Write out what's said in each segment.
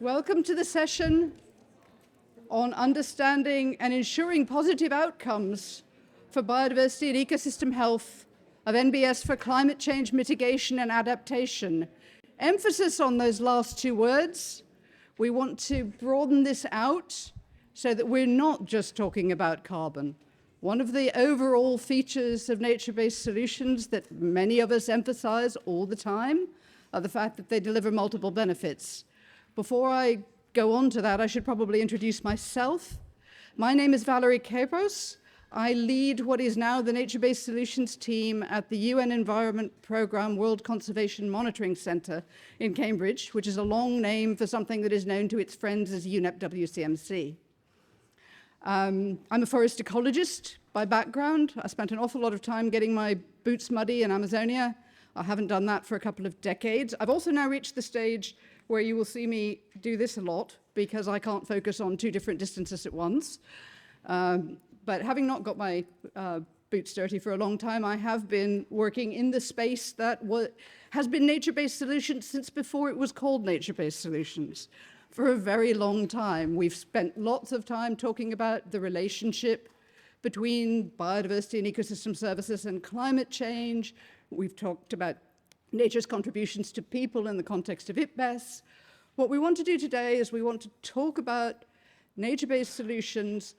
Welcome to the session on understanding and ensuring positive outcomes for biodiversity and ecosystem health of NbS for climate change mitigation and adaptation. Emphasis on those last two words. We want to broaden this out so that we're not just talking about carbon. One of the overall features of nature-based solutions that many of us emphasize all the time are the fact that they deliver multiple benefits. Before I go on to that, I should probably introduce myself. My name is Valerie Kapos. I lead what is now the Nature-Based Solutions team at the UN Environment Programme World Conservation Monitoring Centre in Cambridge, which is a long name for something that is known to its friends as UNEP-WCMC. I'm a forest ecologist by background. I spent an awful lot of time getting my boots muddy in Amazonia. I haven't done that for a couple of decades. I've also now reached the stage where you will see me do this a lot because I can't focus on two different distances at once. But having not got my boots dirty for a long time, I have been working in the space that has been nature-based solutions since before it was called nature-based solutions. For a very long time, we've spent lots of time talking about the relationship between biodiversity and ecosystem services and climate change. We've talked about nature's contributions to people in the context of IPBES. What we want to do today is we want to talk about nature-based solutions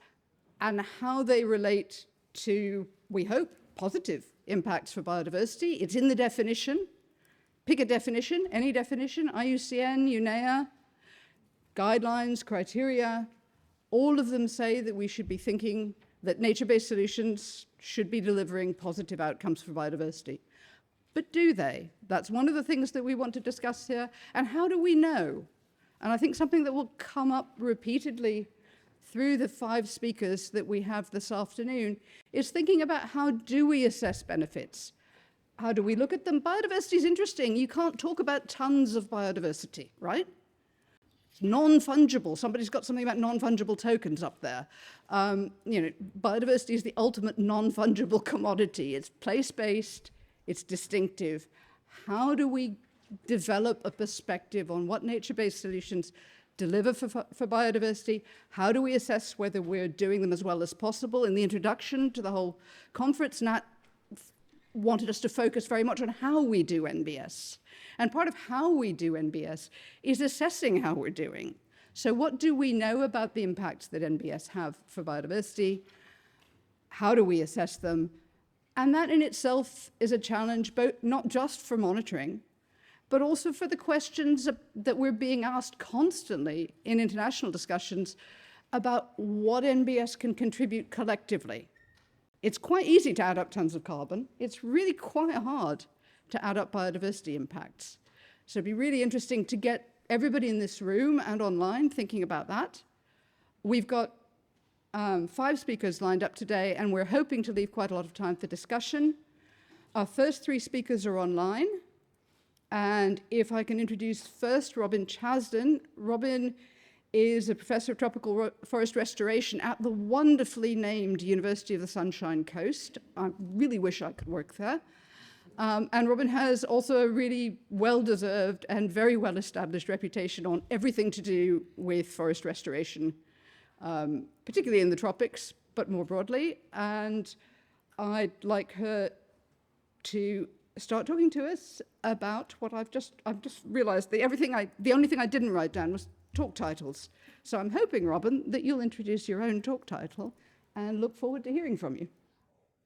and how they relate to, we hope, positive impacts for biodiversity. It's in the definition. Pick a definition, any definition, IUCN, UNEA, guidelines, criteria. All of them say that we should be thinking that nature-based solutions should be delivering positive outcomes for biodiversity. But do they? That's one of the things that we want to discuss here. And how do we know? And I think something that will come up repeatedly through the 5 speakers that we have this afternoon is thinking about how do we assess benefits? How do we look at them? Biodiversity is interesting. You can't talk about tons of biodiversity, right? It's non-fungible. Somebody's got something about non-fungible tokens up there. Biodiversity is the ultimate non-fungible commodity. It's place-based. It's distinctive. How do we develop a perspective on what nature-based solutions deliver for biodiversity? How do we assess whether we're doing them as well as possible? In the introduction to the whole conference, Nat wanted us to focus very much on how we do NbS. And part of how we do NbS is assessing how we're doing. So what do we know about the impacts that NbS have for biodiversity? How do we assess them? And that in itself is a challenge, not just for monitoring, but also for the questions that we're being asked constantly in international discussions about what NbS can contribute collectively. It's quite easy to add up tons of carbon. It's really quite hard to add up biodiversity impacts. So it'd be really interesting to get everybody in this room and online thinking about that. We've got 5 speakers lined up today, and we're hoping to leave quite a lot of time for discussion. Our first 3 speakers are online. And if I can introduce first Robin Chazdon. Robin is a professor of tropical forest restoration at the wonderfully named University of the Sunshine Coast. I really wish I could work there. And Robin has also a really well-deserved and very well-established reputation on everything to do with forest restoration, particularly in the tropics, but more broadly. And I'd like her to start talking to us about what I've just realized the only thing I didn't write down was talk titles. So I'm hoping, Robin, that you'll introduce your own talk title and look forward to hearing from you.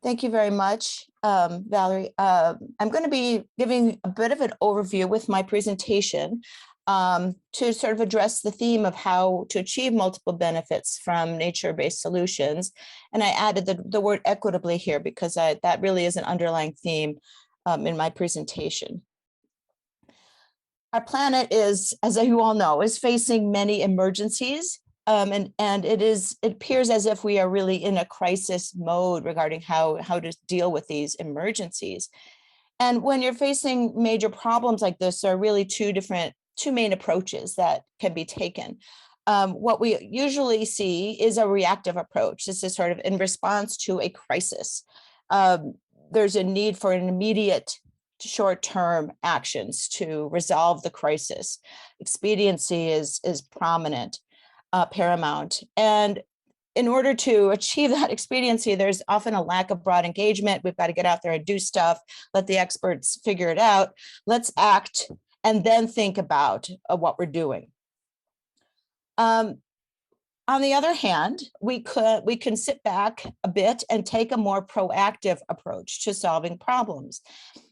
Thank you very much, Valerie. I'm going to be giving a bit of an overview with my presentation to sort of address the theme of how to achieve multiple benefits from nature-based solutions. And I added the word equitably here because that really is an underlying theme in my presentation. Our planet is, as you all know, is facing many emergencies, and it appears as if we are really in a crisis mode regarding how to deal with these emergencies. And when you're facing major problems like this, there are really two main approaches that can be taken. What we usually see is a reactive approach. This is sort of in response to a crisis. There's a need for an immediate short-term actions to resolve the crisis. Expediency is prominent, paramount. And in order to achieve that expediency, there's often a lack of broad engagement. We've got to get out there and do stuff, let the experts figure it out. Let's act and then think about what we're doing. On the other hand, we can sit back a bit and take a more proactive approach to solving problems.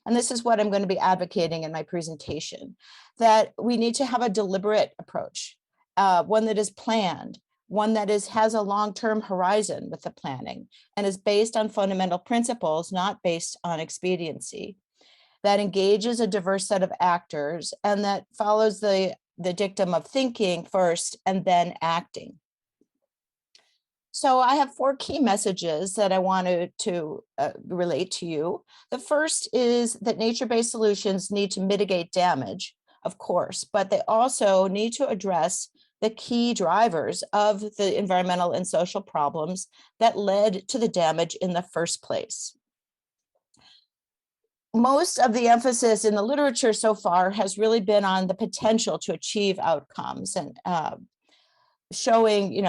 And this is what I'm going to be advocating in my presentation, that we need to have a deliberate approach, one that is planned, one that has a long-term horizon with the planning and is based on fundamental principles, not based on expediency, that engages a diverse set of actors and that follows the dictum of thinking first and then acting. So I have 4 key messages that I wanted to relate to you. The first is that nature-based solutions need to mitigate damage, of course, but they also need to address the key drivers of the environmental and social problems that led to the damage in the first place. Most of the emphasis in the literature so far has really been on the potential to achieve outcomes and showing,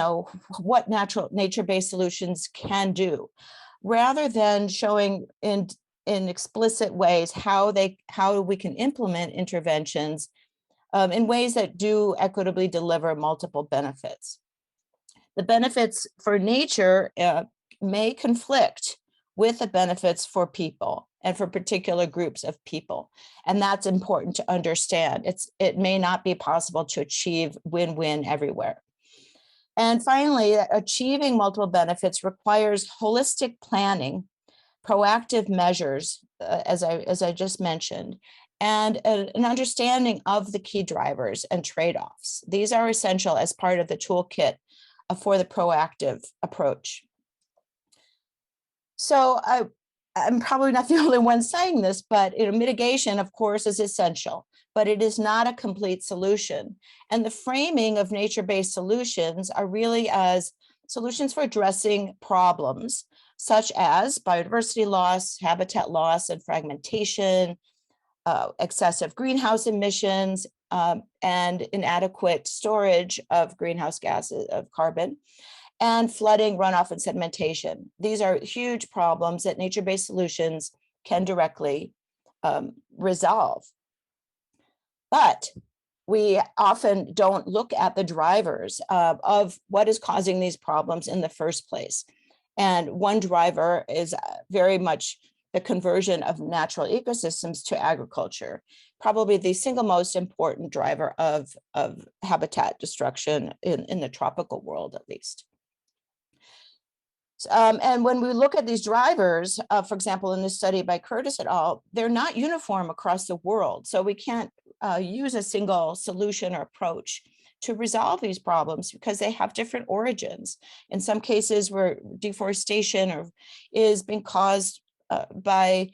what nature-based solutions can do, rather than showing in explicit ways how we can implement interventions in ways that do equitably deliver multiple benefits. The benefits for nature may conflict with the benefits for people and for particular groups of people. And that's important to understand. It may not be possible to achieve win-win everywhere. And finally, achieving multiple benefits requires holistic planning, proactive measures, as I just mentioned, and an understanding of the key drivers and trade-offs. These are essential as part of the toolkit for the proactive approach. So I'm probably not the only one saying this, but mitigation, of course, is essential, but it is not a complete solution. And the framing of nature-based solutions are really as solutions for addressing problems such as biodiversity loss, habitat loss and fragmentation, excessive greenhouse emissions, and inadequate storage of greenhouse gases, of carbon, and flooding, runoff, and sedimentation. These are huge problems that nature-based solutions can directly resolve. But we often don't look at the drivers of what is causing these problems in the first place. And one driver is very much the conversion of natural ecosystems to agriculture, probably the single most important driver of habitat destruction in the tropical world, at least. And when we look at these drivers, for example, in this study by Curtis et al., they're not uniform across the world. So we can't use a single solution or approach to resolve these problems because they have different origins. In some cases where deforestation is being caused by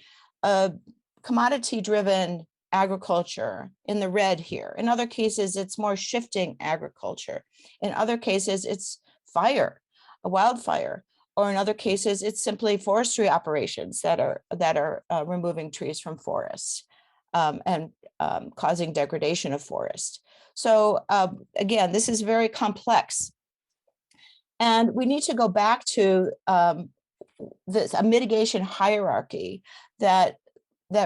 commodity-driven agriculture in the red here. In other cases, it's more shifting agriculture. In other cases, it's fire, a wildfire. Or in other cases, it's simply forestry operations that are removing trees from forests and causing degradation of forest. So again, this is very complex. And we need to go back to a mitigation hierarchy that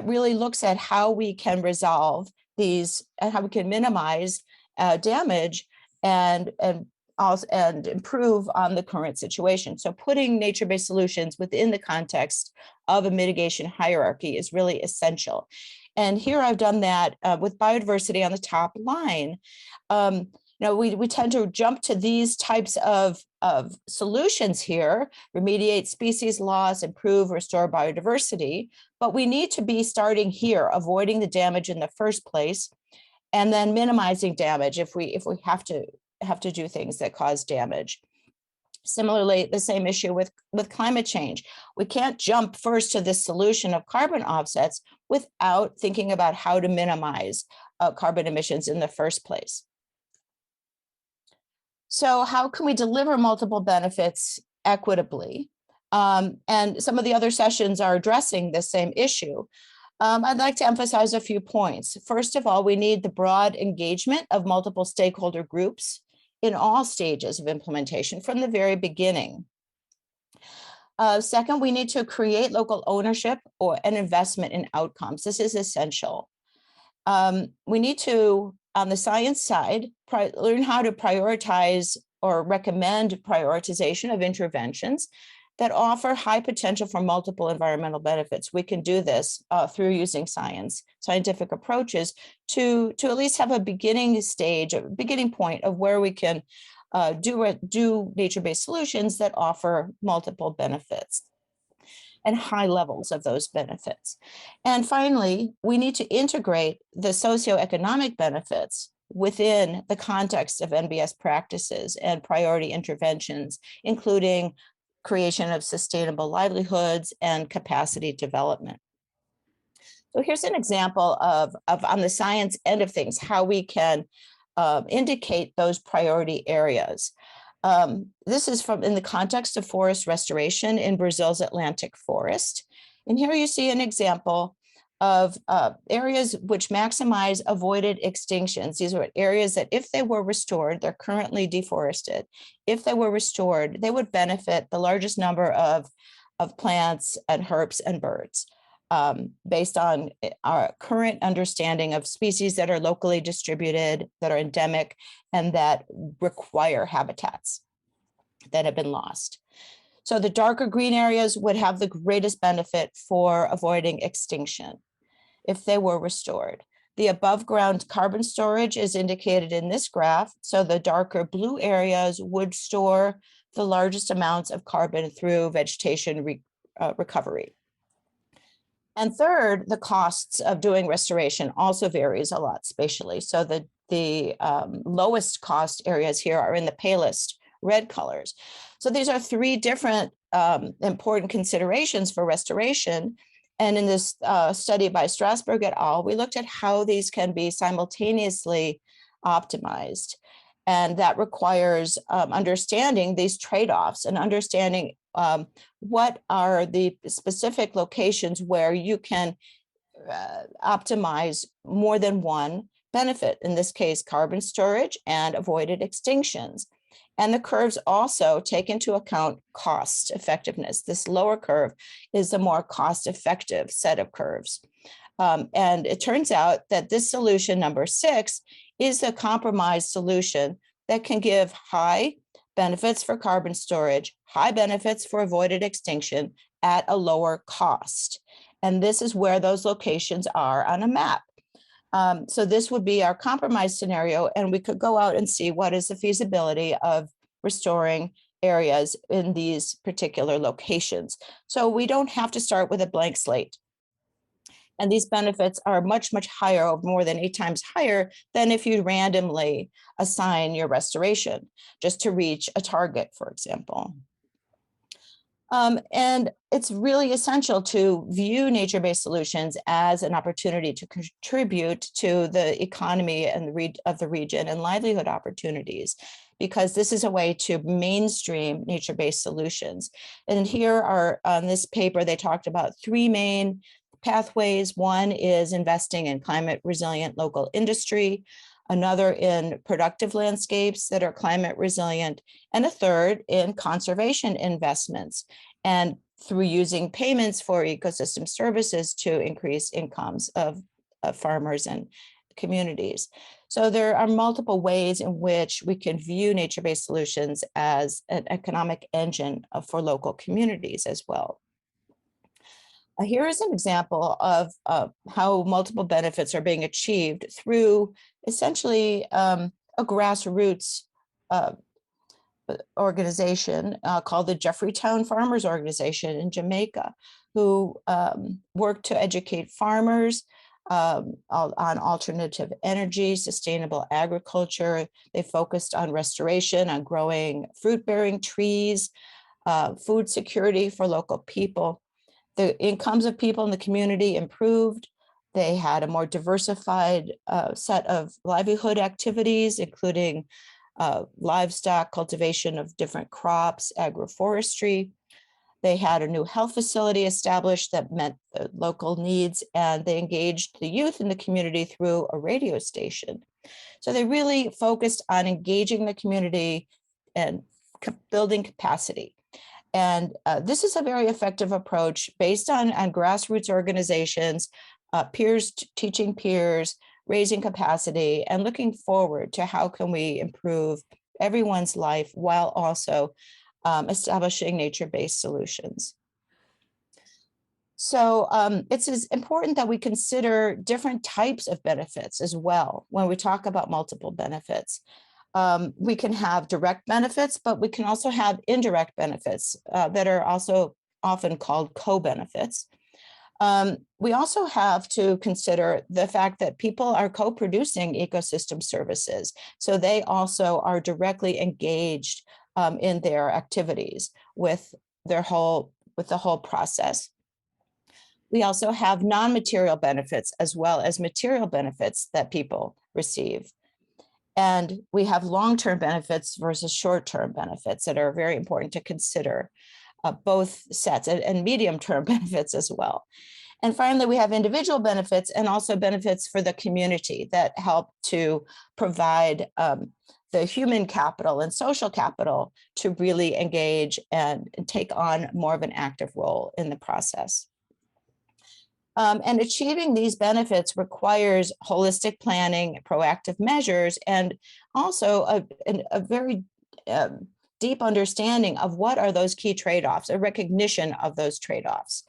really looks at how we can resolve these and how we can minimize damage and improve on the current situation. So putting nature-based solutions within the context of a mitigation hierarchy is really essential. And here I've done that with biodiversity on the top line. We tend to jump to these types of solutions here, remediate species loss, improve, restore biodiversity, but we need to be starting here, avoiding the damage in the first place, and then minimizing damage if we have to do things that cause damage. Similarly, the same issue with climate change. We can't jump first to this solution of carbon offsets without thinking about how to minimize carbon emissions in the first place. So how can we deliver multiple benefits equitably? And some of the other sessions are addressing the same issue. I'd like to emphasize a few points. First of all, we need the broad engagement of multiple stakeholder groups in all stages of implementation from the very beginning. Second, we need to create local ownership or an investment in outcomes. This is essential. We need to, on the science side, learn how to prioritize or recommend prioritization of interventions that offer high potential for multiple environmental benefits. We can do this through using scientific approaches to at least have a beginning stage, a beginning point of where we can do nature-based solutions that offer multiple benefits and high levels of those benefits. And finally, we need to integrate the socioeconomic benefits within the context of NbS practices and priority interventions, including creation of sustainable livelihoods and capacity development. So here's an example of on the science end of things, how we can indicate those priority areas. This is in the context of forest restoration in Brazil's Atlantic forest. And here you see an example of areas which maximize avoided extinctions. These are areas that if they were restored, they're currently deforested. If they were restored, they would benefit the largest number of plants and herbs and birds based on our current understanding of species that are locally distributed, that are endemic, and that require habitats that have been lost. So the darker green areas would have the greatest benefit for avoiding extinction if they were restored. The above ground carbon storage is indicated in this graph. So the darker blue areas would store the largest amounts of carbon through vegetation recovery. And third, the costs of doing restoration also varies a lot spatially. So the lowest cost areas here are in the palest red colors. So these are three different important considerations for restoration. And in this study by Strasberg et al., we looked at how these can be simultaneously optimized. And that requires understanding these trade-offs and understanding what are the specific locations where you can optimize more than one benefit, in this case, carbon storage and avoided extinctions. And the curves also take into account cost effectiveness. This lower curve is the more cost-effective set of curves. And it turns out that this solution, number 6, is a compromise solution that can give high benefits for carbon storage, high benefits for avoided extinction at a lower cost. And this is where those locations are on a map. So this would be our compromise scenario, and we could go out and see what is the feasibility of restoring areas in these particular locations. So we don't have to start with a blank slate. And these benefits are much, much higher, more than 8 times higher than if you randomly assign your restoration just to reach a target, for example. And it's really essential to view nature-based solutions as an opportunity to contribute to the economy and of the region and livelihood opportunities, because this is a way to mainstream nature-based solutions. And here are, on this paper, they talked about 3 main pathways. One is investing in climate resilient local industry, another in productive landscapes that are climate resilient, and a third in conservation investments, and through using payments for ecosystem services to increase incomes of farmers and communities. So there are multiple ways in which we can view nature-based solutions as an economic engine for local communities as well. Here is an example of how multiple benefits are being achieved through essentially a grassroots organization called the Jeffreytown Farmers Organization in Jamaica, who work to educate farmers on alternative energy, sustainable agriculture. They focused on restoration, on growing fruit-bearing trees, food security for local people. The incomes of people in the community improved. They had a more diversified set of livelihood activities, including livestock, cultivation of different crops, agroforestry. They had a new health facility established that met the local needs, and they engaged the youth in the community through a radio station. So they really focused on engaging the community and building capacity. And this is a very effective approach based on grassroots organizations, peers teaching peers, raising capacity, and looking forward to how can we improve everyone's life while also establishing nature-based solutions. So it's important that we consider different types of benefits as well when we talk about multiple benefits. We can have direct benefits, but we can also have indirect benefits that are also often called co-benefits. We also have to consider the fact that people are co-producing ecosystem services. So they also are directly engaged in their activities with the whole process. We also have non-material benefits as well as material benefits that people receive. And we have long-term benefits versus short-term benefits that are very important to consider, both sets, and medium-term benefits as well. And finally, we have individual benefits and also benefits for the community that help to provide the human capital and social capital to really engage and take on more of an active role in the process. And achieving these benefits requires holistic planning, proactive measures, and also a very deep understanding of what are those key trade-offs, a recognition of those trade-offs.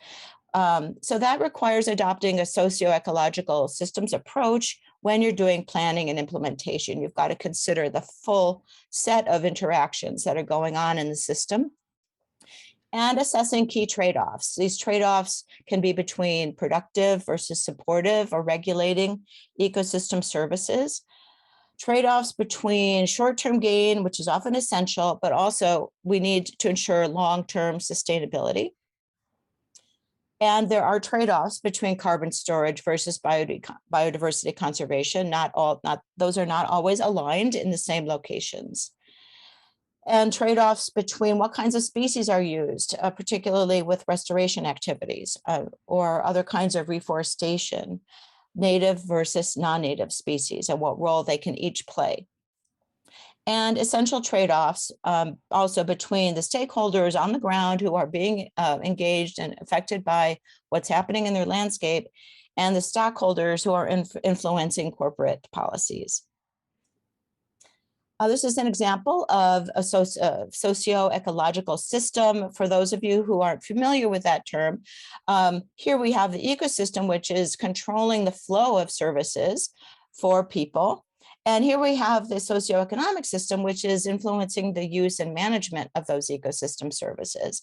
So that requires adopting a socio-ecological systems approach when you're doing planning and implementation. You've got to consider the full set of interactions that are going on in the system and assessing key trade-offs. These trade-offs can be between productive versus supportive or regulating ecosystem services, trade-offs between short-term gain, which is often essential, but also we need to ensure long-term sustainability. And there are trade-offs between carbon storage versus biodiversity conservation. Those are not always aligned in the same locations. And trade-offs between what kinds of species are used, particularly with restoration activities or other kinds of reforestation, native versus non-native species, and what role they can each play. And essential trade-offs also between the stakeholders on the ground who are being engaged and affected by what's happening in their landscape, and the stockholders who are influencing corporate policies. This is an example of a socio-ecological system. For those of you who aren't familiar with that term, here we have the ecosystem, which is controlling the flow of services for people. And here we have the socioeconomic system, which is influencing the use and management of those ecosystem services.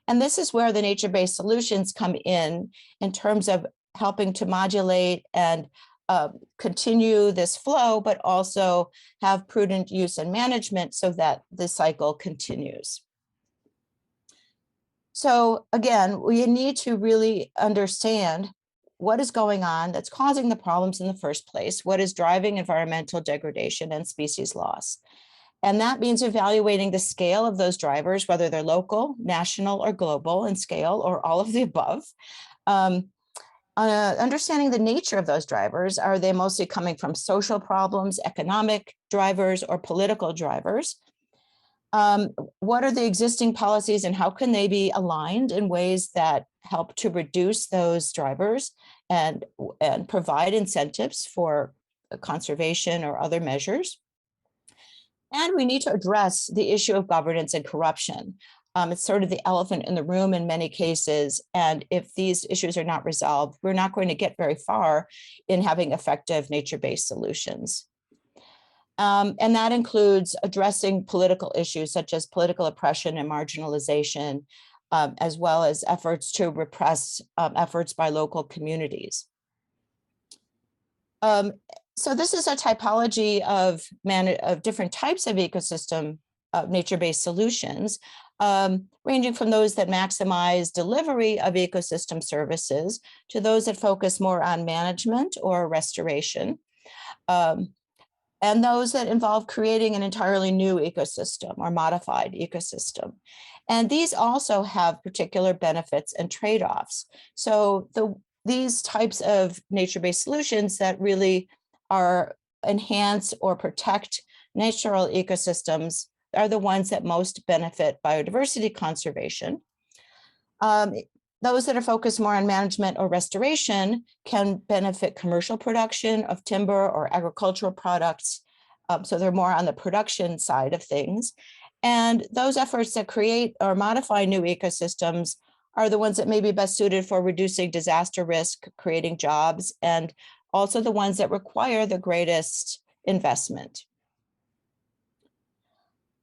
And this is where the nature-based solutions come in terms of helping to modulate and continue this flow, but also have prudent use and management so that the cycle continues. So again, we need to really understand what is going on that's causing the problems in the first place, what is driving environmental degradation and species loss. And that means evaluating the scale of those drivers, whether they're local, national, or global in scale, or all of the above. Understanding the nature of those drivers. Are they mostly coming from social problems, economic drivers, or political drivers? What are the existing policies and how can they be aligned in ways that help to reduce those drivers and provide incentives for conservation or other measures? And we need to address the issue of governance and corruption. It's sort of the elephant in the room in many cases. And if these issues are not resolved, we're not going to get very far in having effective nature-based solutions. And that includes addressing political issues such as political oppression and marginalization, as well as efforts to repress efforts by local communities. So this is a typology of different types of ecosystem nature-based solutions, ranging from those that maximize delivery of ecosystem services to those that focus more on management or restoration, and those that involve creating an entirely new ecosystem or modified ecosystem. And these also have particular benefits and trade-offs. So these types of nature-based solutions that really are enhance or protect natural ecosystems are the ones that most benefit biodiversity conservation. Those that are focused more on management or restoration can benefit commercial production of timber or agricultural products. So they're more on the production side of things. And those efforts that create or modify new ecosystems are the ones that may be best suited for reducing disaster risk, creating jobs, and also the ones that require the greatest investment.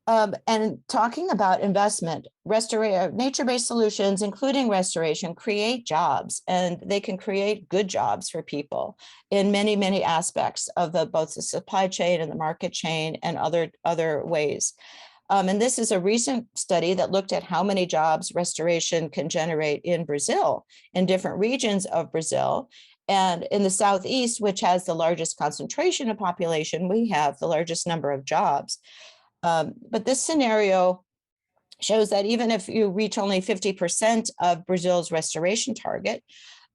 And talking about investment, nature-based solutions, including restoration, create jobs, and they can create good jobs for people in many, many aspects of both the supply chain and the market chain and other ways. And this is a recent study that looked at how many jobs restoration can generate in Brazil, in different regions of Brazil. And in the Southeast, which has the largest concentration of population, we have the largest number of jobs. But this scenario shows that even if you reach only 50% of Brazil's restoration target,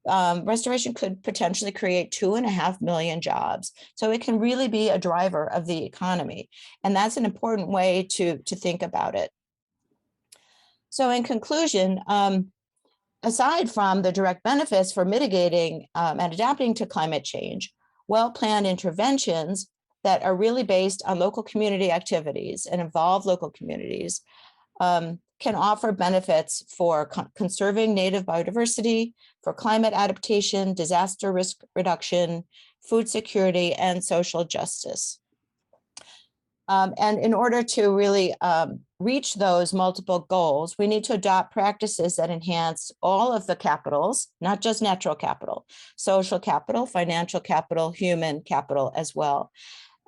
restoration could potentially create 2.5 million jobs. So it can really be a driver of the economy. And that's an important way to think about it. So in conclusion, aside from the direct benefits for mitigating and adapting to climate change, well-planned interventions that are really based on local community activities and involve local communities can offer benefits for conserving native biodiversity, for climate adaptation, disaster risk reduction, food security, and social justice. And in order to really reach those multiple goals, we need to adopt practices that enhance all of the capitals, not just natural capital, social capital, financial capital, human capital as well.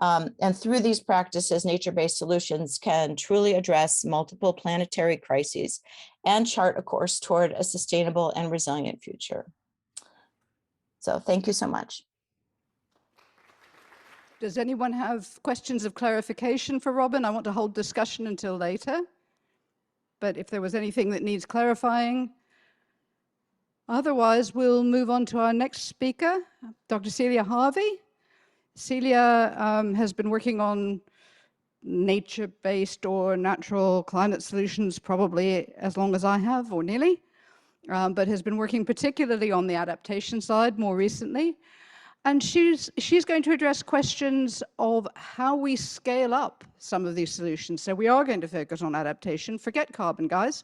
And through these practices, nature-based solutions can truly address multiple planetary crises and chart a course toward a sustainable and resilient future. So thank you so much. Does anyone have questions of clarification for Robin? I want to hold discussion until later, but if there was anything that needs clarifying. Otherwise, we'll move on to our next speaker, Dr. Celia Harvey. Celia has been working on nature-based or natural climate solutions probably as long as I have, or nearly, but has been working particularly on the adaptation side more recently. And she's going to address questions of how we scale up some of these solutions. So we are going to focus on adaptation. Forget carbon, guys.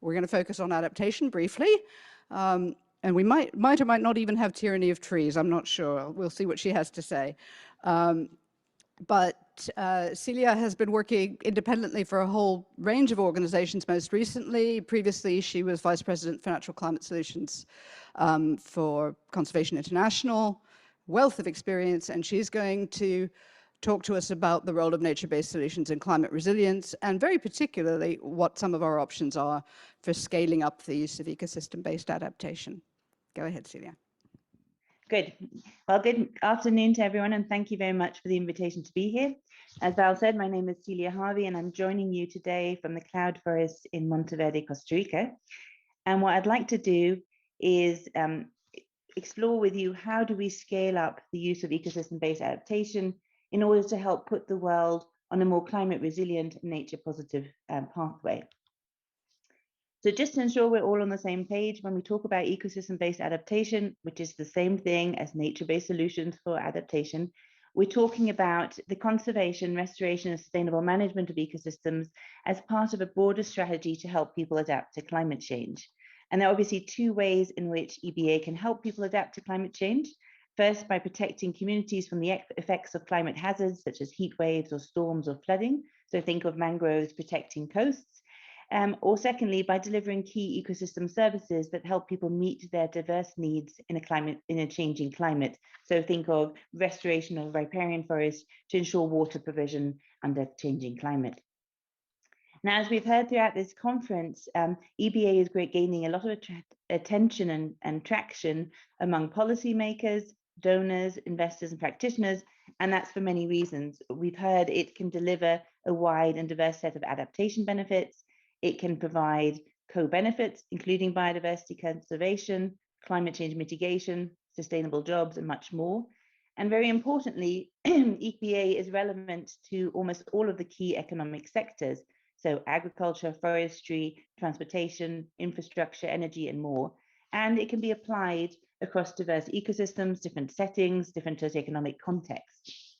We're going to focus on adaptation briefly. And we might or might not even have tyranny of trees. I'm not sure. We'll see what she has to say. But Celia has been working independently for a whole range of organizations most recently. Previously, she was Vice President for Natural Climate Solutions for Conservation International, wealth of experience, and she's going to talk to us about the role of nature-based solutions in climate resilience, and very particularly what some of our options are for scaling up the use of ecosystem-based adaptation. Go ahead, Celia. Good. Well, good afternoon to everyone, and thank you very much for the invitation to be here. As Val said, my name is Celia Harvey, and I'm joining you today from the cloud forest in Monteverde, Costa Rica. And what I'd like to do is explore with you how do we scale up the use of ecosystem-based adaptation in order to help put the world on a more climate resilient, nature positive pathway. So just to ensure we're all on the same page, when we talk about ecosystem-based adaptation, which is the same thing as nature-based solutions for adaptation, we're talking about the conservation, restoration, and sustainable management of ecosystems as part of a broader strategy to help people adapt to climate change. And there are obviously two ways in which EBA can help people adapt to climate change. First, by protecting communities from the effects of climate hazards, such as heat waves or storms or flooding. So think of mangroves protecting coasts. Or secondly, by delivering key ecosystem services that help people meet their diverse needs in a changing climate. So think of restoration of riparian forests to ensure water provision under changing climate. Now, as we've heard throughout this conference, EBA is gaining a lot of attention and traction among policymakers, donors, investors, and practitioners, and that's for many reasons. We've heard it can deliver a wide and diverse set of adaptation benefits. It can provide co-benefits, including biodiversity conservation, climate change mitigation, sustainable jobs, and much more. And very importantly, EPA is relevant to almost all of the key economic sectors. So agriculture, forestry, transportation, infrastructure, energy, and more. And it can be applied across diverse ecosystems, different settings, different socioeconomic contexts.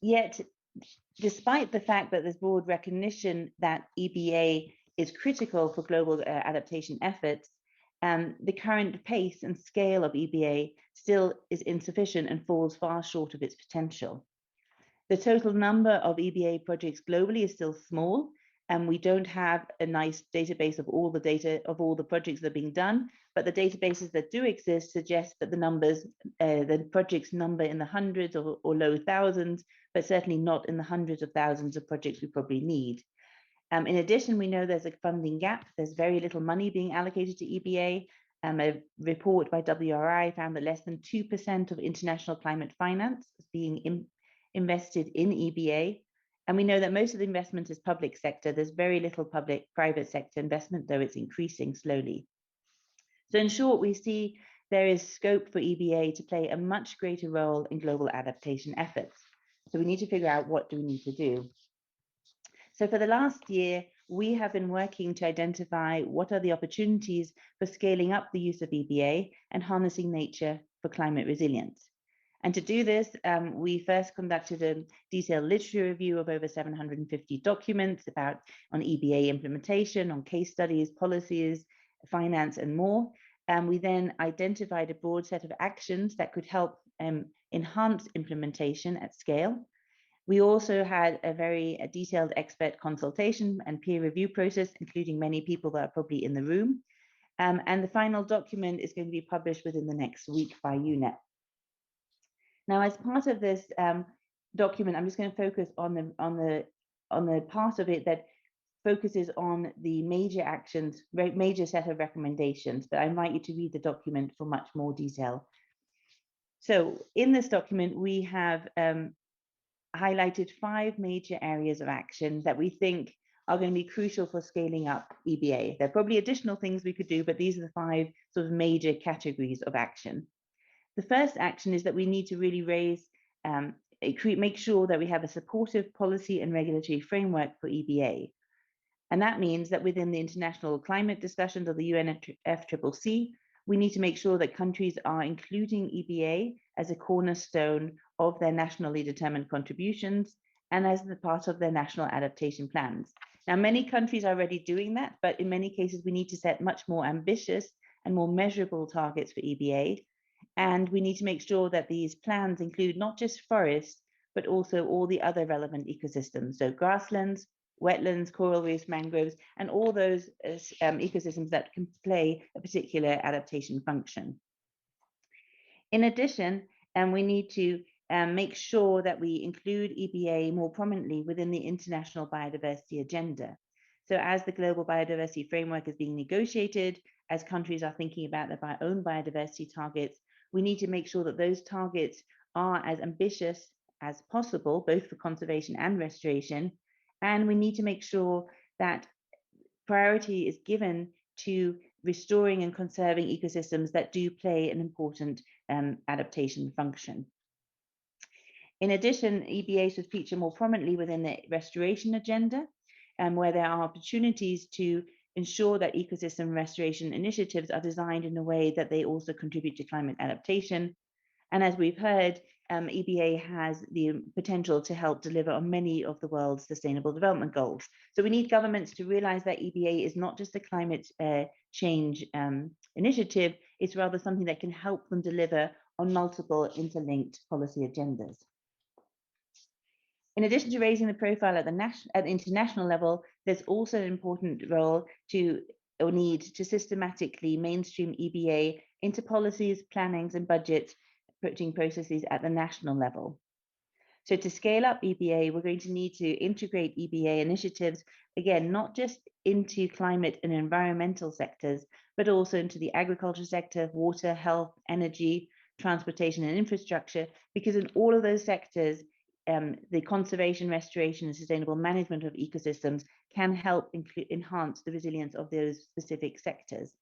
Yet, despite the fact that there's broad recognition that EPA is critical for global adaptation efforts, the current pace and scale of EPA still is insufficient and falls far short of its potential. The total number of EPA projects globally is still small, and we don't have a nice database of all the data of all the projects that are being done, but the databases that do exist suggest that the projects number in the hundreds or low thousands, but certainly not in the hundreds of thousands of projects we probably need. In addition, we know there's a funding gap. There's very little money being allocated to EPA. A report by WRI found that less than 2% of international climate finance is being invested in EPA. And we know that most of the investment is public sector. There's very little private sector investment, though it's increasing slowly. So in short, we see there is scope for EPA to play a much greater role in global adaptation efforts. So we need to figure out, what do we need to do? So for the last year, we have been working to identify what are the opportunities for scaling up the use of EPA and harnessing nature for climate resilience. And to do this, we first conducted a detailed literature review of over 750 documents on EPA implementation, on case studies, policies, finance, and more. We then identified a broad set of actions that could help enhance implementation at scale. We also had a very detailed expert consultation and peer review process, including many people that are probably in the room. And the final document is going to be published within the next week by UNEP. Now, as part of this document, I'm just going to focus on the part of it that focuses on the major actions, major set of recommendations, but I invite you to read the document for much more detail. So in this document, we have highlighted 5 major areas of action that we think are going to be crucial for scaling up EPA. There are probably additional things we could do, but these are the 5 sort of major categories of action. The first action is that we need to really make sure that we have a supportive policy and regulatory framework for EPA. And that means that within the international climate discussions of the UNEP-WCMC, we need to make sure that countries are including EPA as a cornerstone of their nationally determined contributions and as the part of their national adaptation plans. Now, many countries are already doing that, but in many cases, we need to set much more ambitious and more measurable targets for EPA. And we need to make sure that these plans include not just forests, but also all the other relevant ecosystems. So grasslands, wetlands, coral reefs, mangroves, and all those ecosystems that can play a particular adaptation function. In addition, we need to make sure that we include EPA more prominently within the international biodiversity agenda. So as the global biodiversity framework is being negotiated, as countries are thinking about their own biodiversity targets, we need to make sure that those targets are as ambitious as possible, both for conservation and restoration. And we need to make sure that priority is given to restoring and conserving ecosystems that do play an important adaptation function. In addition, EPA should feature more prominently within the restoration agenda, where there are opportunities to ensure that ecosystem restoration initiatives are designed in a way that they also contribute to climate adaptation. And as we've heard, EPA has the potential to help deliver on many of the world's sustainable development goals. So we need governments to realize that EPA is not just a climate change initiative, it's rather something that can help them deliver on multiple interlinked policy agendas. In addition to raising the profile at the international level, there's also an important role need to systematically mainstream EPA into policies, plannings, and budgets, putting processes at the national level. So to scale up EPA, we're going to need to integrate EPA initiatives, again, not just into climate and environmental sectors, but also into the agriculture sector, water, health, energy, transportation, and infrastructure, because in all of those sectors, the conservation, restoration, and sustainable management of ecosystems can help enhance the resilience of those specific sectors.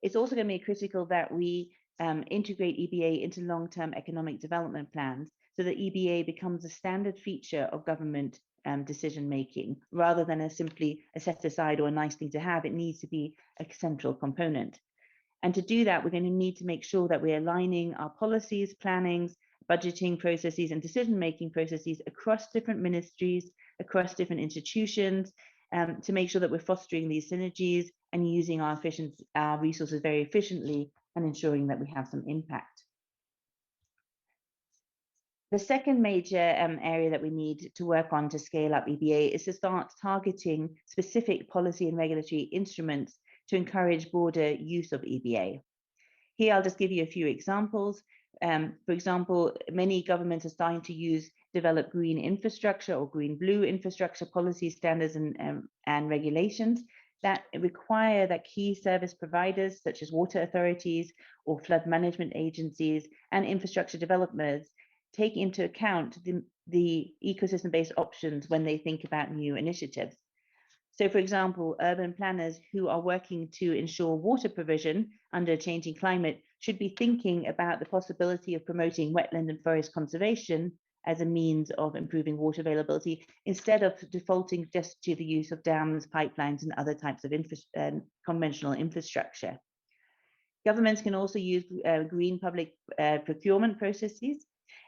It's also going to be critical that we integrate EBA into long-term economic development plans so that EBA becomes a standard feature of government decision-making rather than simply a set-aside or a nice thing to have. It needs to be a central component. And to do that, we're going to need to make sure that we're aligning our policies, plannings, budgeting processes, and decision-making processes across different ministries, across different institutions, to make sure that we're fostering these synergies and using our resources very efficiently and ensuring that we have some impact. The second major area that we need to work on to scale up EBA is to start targeting specific policy and regulatory instruments to encourage broader use of EBA. Here, I'll just give you a few examples. For example, many governments are starting to develop green infrastructure or green-blue infrastructure policy standards and regulations that require that key service providers, such as water authorities or flood management agencies and infrastructure developers, take into account the ecosystem-based options when they think about new initiatives. So, for example, urban planners who are working to ensure water provision under a changing climate should be thinking about the possibility of promoting wetland and forest conservation as a means of improving water availability, instead of defaulting just to the use of dams, pipelines, and other types of conventional infrastructure. Governments can also use green public procurement processes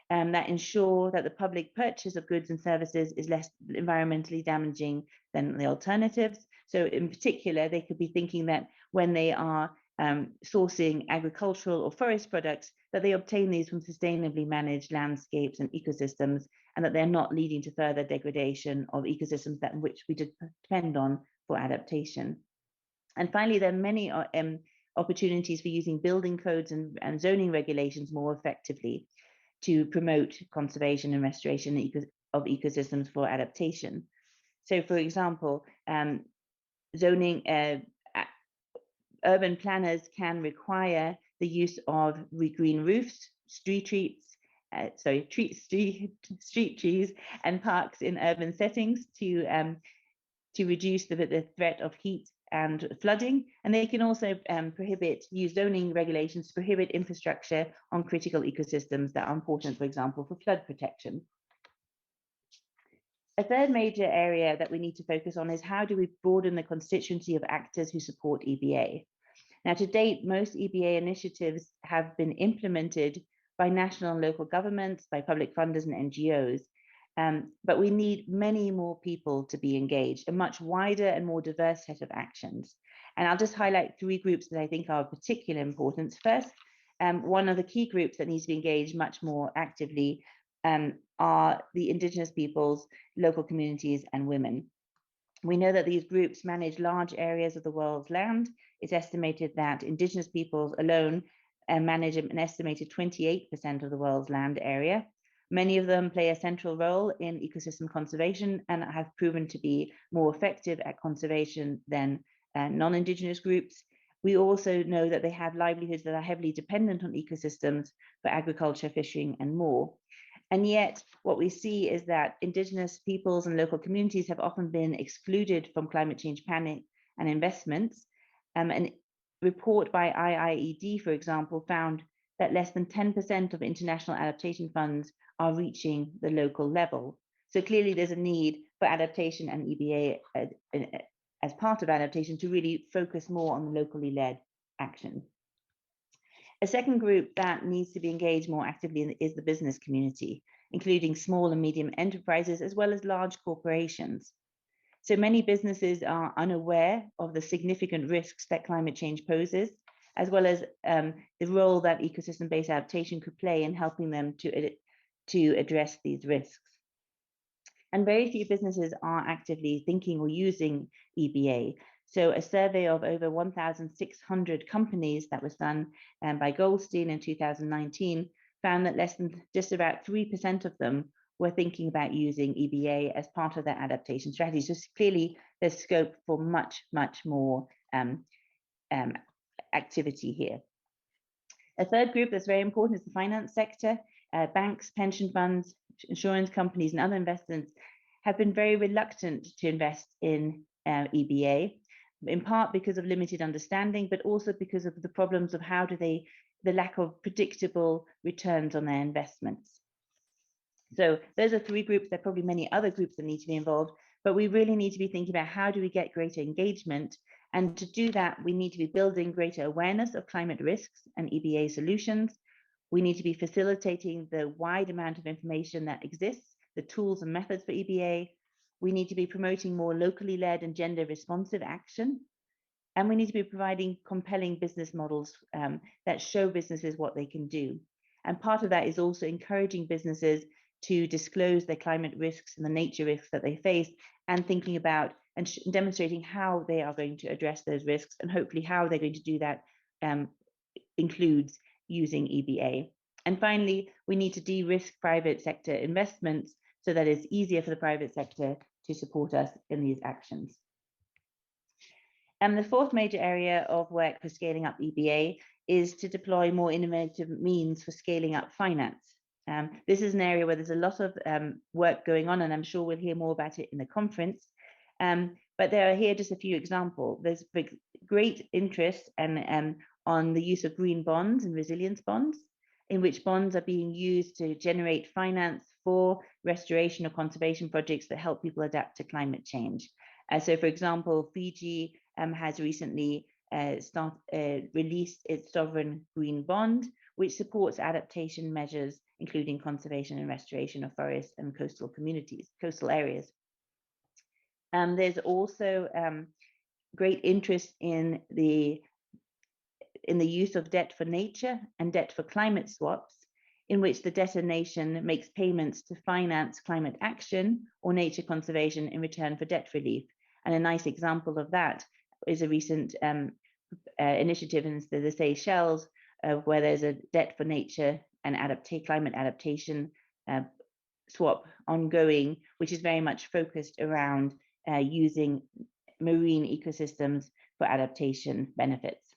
that ensure that the public purchase of goods and services is less environmentally damaging than the alternatives. So in particular, they could be thinking that when they are sourcing agricultural or forest products, that they obtain these from sustainably managed landscapes and ecosystems, and that they're not leading to further degradation of ecosystems that which we depend on for adaptation. And finally, there are many opportunities for using building codes and zoning regulations more effectively to promote conservation and restoration of ecosystems for adaptation. So, for example, urban planners can require the use of green roofs, street trees, and parks in urban settings to reduce the threat of heat and flooding, and they can also use zoning regulations to prohibit infrastructure on critical ecosystems that are important, for example, for flood protection. A third major area that we need to focus on is how do we broaden the constituency of actors who support EBA. Now, to date, most EBA initiatives have been implemented by national and local governments, by public funders and NGOs. But we need many more people to be engaged, a much wider and more diverse set of actions. And I'll just highlight three groups that I think are of particular importance. First, one of the key groups that needs to be engaged much more actively are the Indigenous peoples, local communities, and women. We know that these groups manage large areas of the world's land. It's estimated that Indigenous peoples alone manage an estimated 28% of the world's land area. Many of them play a central role in ecosystem conservation and have proven to be more effective at conservation than non-Indigenous groups. We also know that they have livelihoods that are heavily dependent on ecosystems for agriculture, fishing, and more. And yet, what we see is that Indigenous peoples and local communities have often been excluded from climate change planning and investments. An report by IIED, for example, found that less than 10% of international adaptation funds are reaching the local level. So clearly there's a need for adaptation and EBA as part of adaptation to really focus more on the locally led action. A second group that needs to be engaged more actively is the business community, including small and medium enterprises, as well as large corporations. So many businesses are unaware of the significant risks that climate change poses, as well as the role that ecosystem-based adaptation could play in helping them to address these risks. And very few businesses are actively thinking or using EBA. So a survey of over 1,600 companies that was done by Goldstein in 2019 found that less than just about 3% of them were thinking about using EBA as part of their adaptation strategy. So clearly there's scope for much, much more activity here. A third group that's very important is the finance sector. banks, pension funds, insurance companies, and other investors have been very reluctant to invest in EBA, in part because of limited understanding, but also because of the problems of the lack of predictable returns on their investments. So those are three groups. There are probably many other groups that need to be involved, but we really need to be thinking about how do we get greater engagement. And to do that, we need to be building greater awareness of climate risks and EBA solutions. We need to be facilitating the wide amount of information that exists, the tools and methods for EBA. We need to be promoting more locally led and gender responsive action. And we need to be providing compelling business models that show businesses what they can do. And part of that is also encouraging businesses to disclose their climate risks and the nature risks that they face, and thinking about and demonstrating how they are going to address those risks, and hopefully how they're going to do that includes using EBA. And finally, we need to de-risk private sector investments so that it's easier for the private sector to support us in these actions. And the fourth major area of work for scaling up EBA is to deploy more innovative means for scaling up finance. This is an area where there's a lot of work going on, and I'm sure we'll hear more about it in the conference. But there are here just a few examples. There's great interest on the use of green bonds and resilience bonds, in which bonds are being used to generate finance for restoration or conservation projects that help people adapt to climate change. So, for example, Fiji has recently released its sovereign green bond, which supports adaptation measures, including conservation and restoration of forests and coastal communities, coastal areas. There's also great interest in the use of debt for nature and debt for climate swaps, in which the debtor nation makes payments to finance climate action or nature conservation in return for debt relief. And a nice example of that is a recent initiative in the Seychelles, where there's a debt for nature and climate adaptation swap ongoing, which is very much focused around using marine ecosystems for adaptation benefits.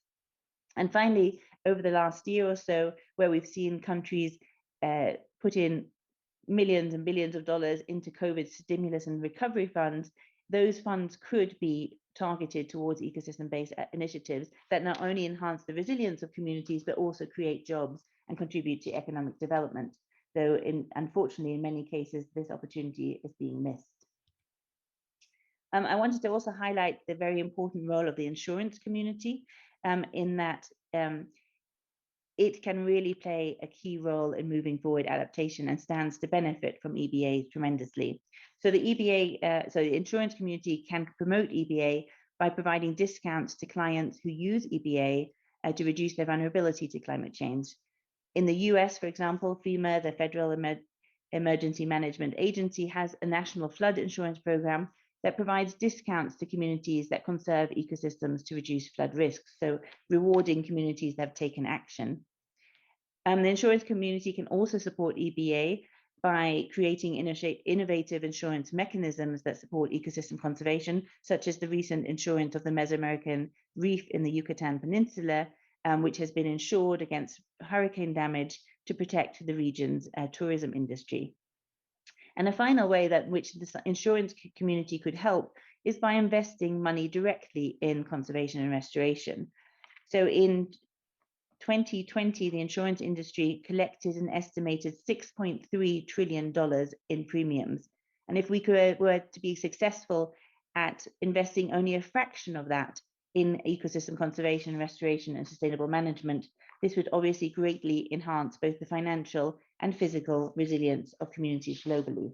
And finally, over the last year or so, where we've seen countries put in millions and billions of dollars into COVID stimulus and recovery funds, those funds could be targeted towards ecosystem-based initiatives that not only enhance the resilience of communities, but also create jobs and contribute to economic development. Though, unfortunately, in many cases, this opportunity is being missed. I wanted to also highlight the very important role of the insurance community, in that it can really play a key role in moving forward adaptation and stands to benefit from EBA tremendously. So the the insurance community can promote EBA by providing discounts to clients who use EBA to reduce their vulnerability to climate change. In the US, for example, FEMA, the Federal Emergency Management Agency, has a national flood insurance program that provides discounts to communities that conserve ecosystems to reduce flood risks, so rewarding communities that have taken action. The insurance community can also support EBA by creating innovative insurance mechanisms that support ecosystem conservation, such as the recent insurance of the Mesoamerican reef in the Yucatan Peninsula, which has been insured against hurricane damage to protect the region's tourism industry. And a final way that which the insurance community could help is by investing money directly in conservation and restoration. So in 2020, the insurance industry collected an estimated $6.3 trillion in premiums. And if we were to be successful at investing only a fraction of that in ecosystem conservation, restoration, and sustainable management, this would obviously greatly enhance both the financial and physical resilience of communities globally.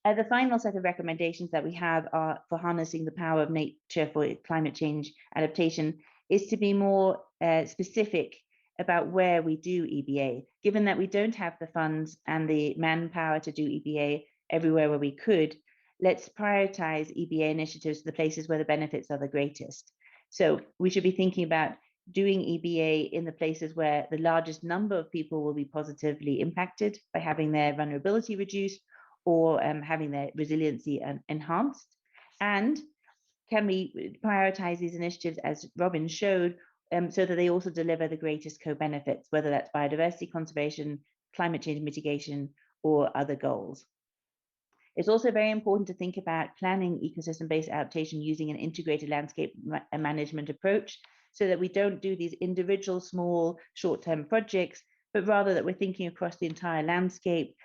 The final set of recommendations that we have are for harnessing the power of nature for climate change adaptation is to be more specific about where we do EBA. Given that we don't have the funds and the manpower to do EBA everywhere where we could, let's prioritize EBA initiatives to the places where the benefits are the greatest. So we should be thinking about doing EBA in the places where the largest number of people will be positively impacted by having their vulnerability reduced or having their resiliency enhanced. And can we prioritize these initiatives, as Robin showed, so that they also deliver the greatest co-benefits, whether that's biodiversity conservation, climate change mitigation, or other goals. It's also very important to think about planning ecosystem-based adaptation using an integrated landscape management approach, so that we don't do these individual small short-term projects, but rather that we're thinking across the entire landscape,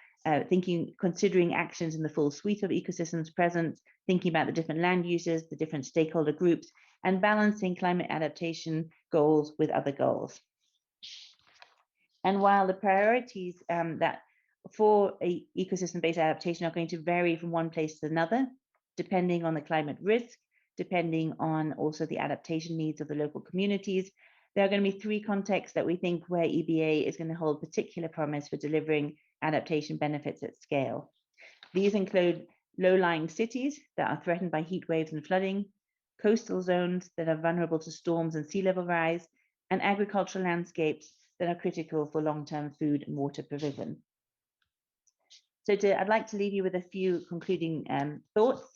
considering actions in the full suite of ecosystems present, thinking about the different land uses, the different stakeholder groups, and balancing climate adaptation goals with other goals. And while the priorities that for a ecosystem-based adaptation are going to vary from one place to another, depending on the climate risk, depending on also the adaptation needs of the local communities, there are going to be three contexts that we think where EBA is going to hold particular promise for delivering adaptation benefits at scale. These include low-lying cities that are threatened by heat waves and flooding, coastal zones that are vulnerable to storms and sea level rise, and agricultural landscapes that are critical for long-term food and water provision. So I'd like to leave you with a few concluding thoughts.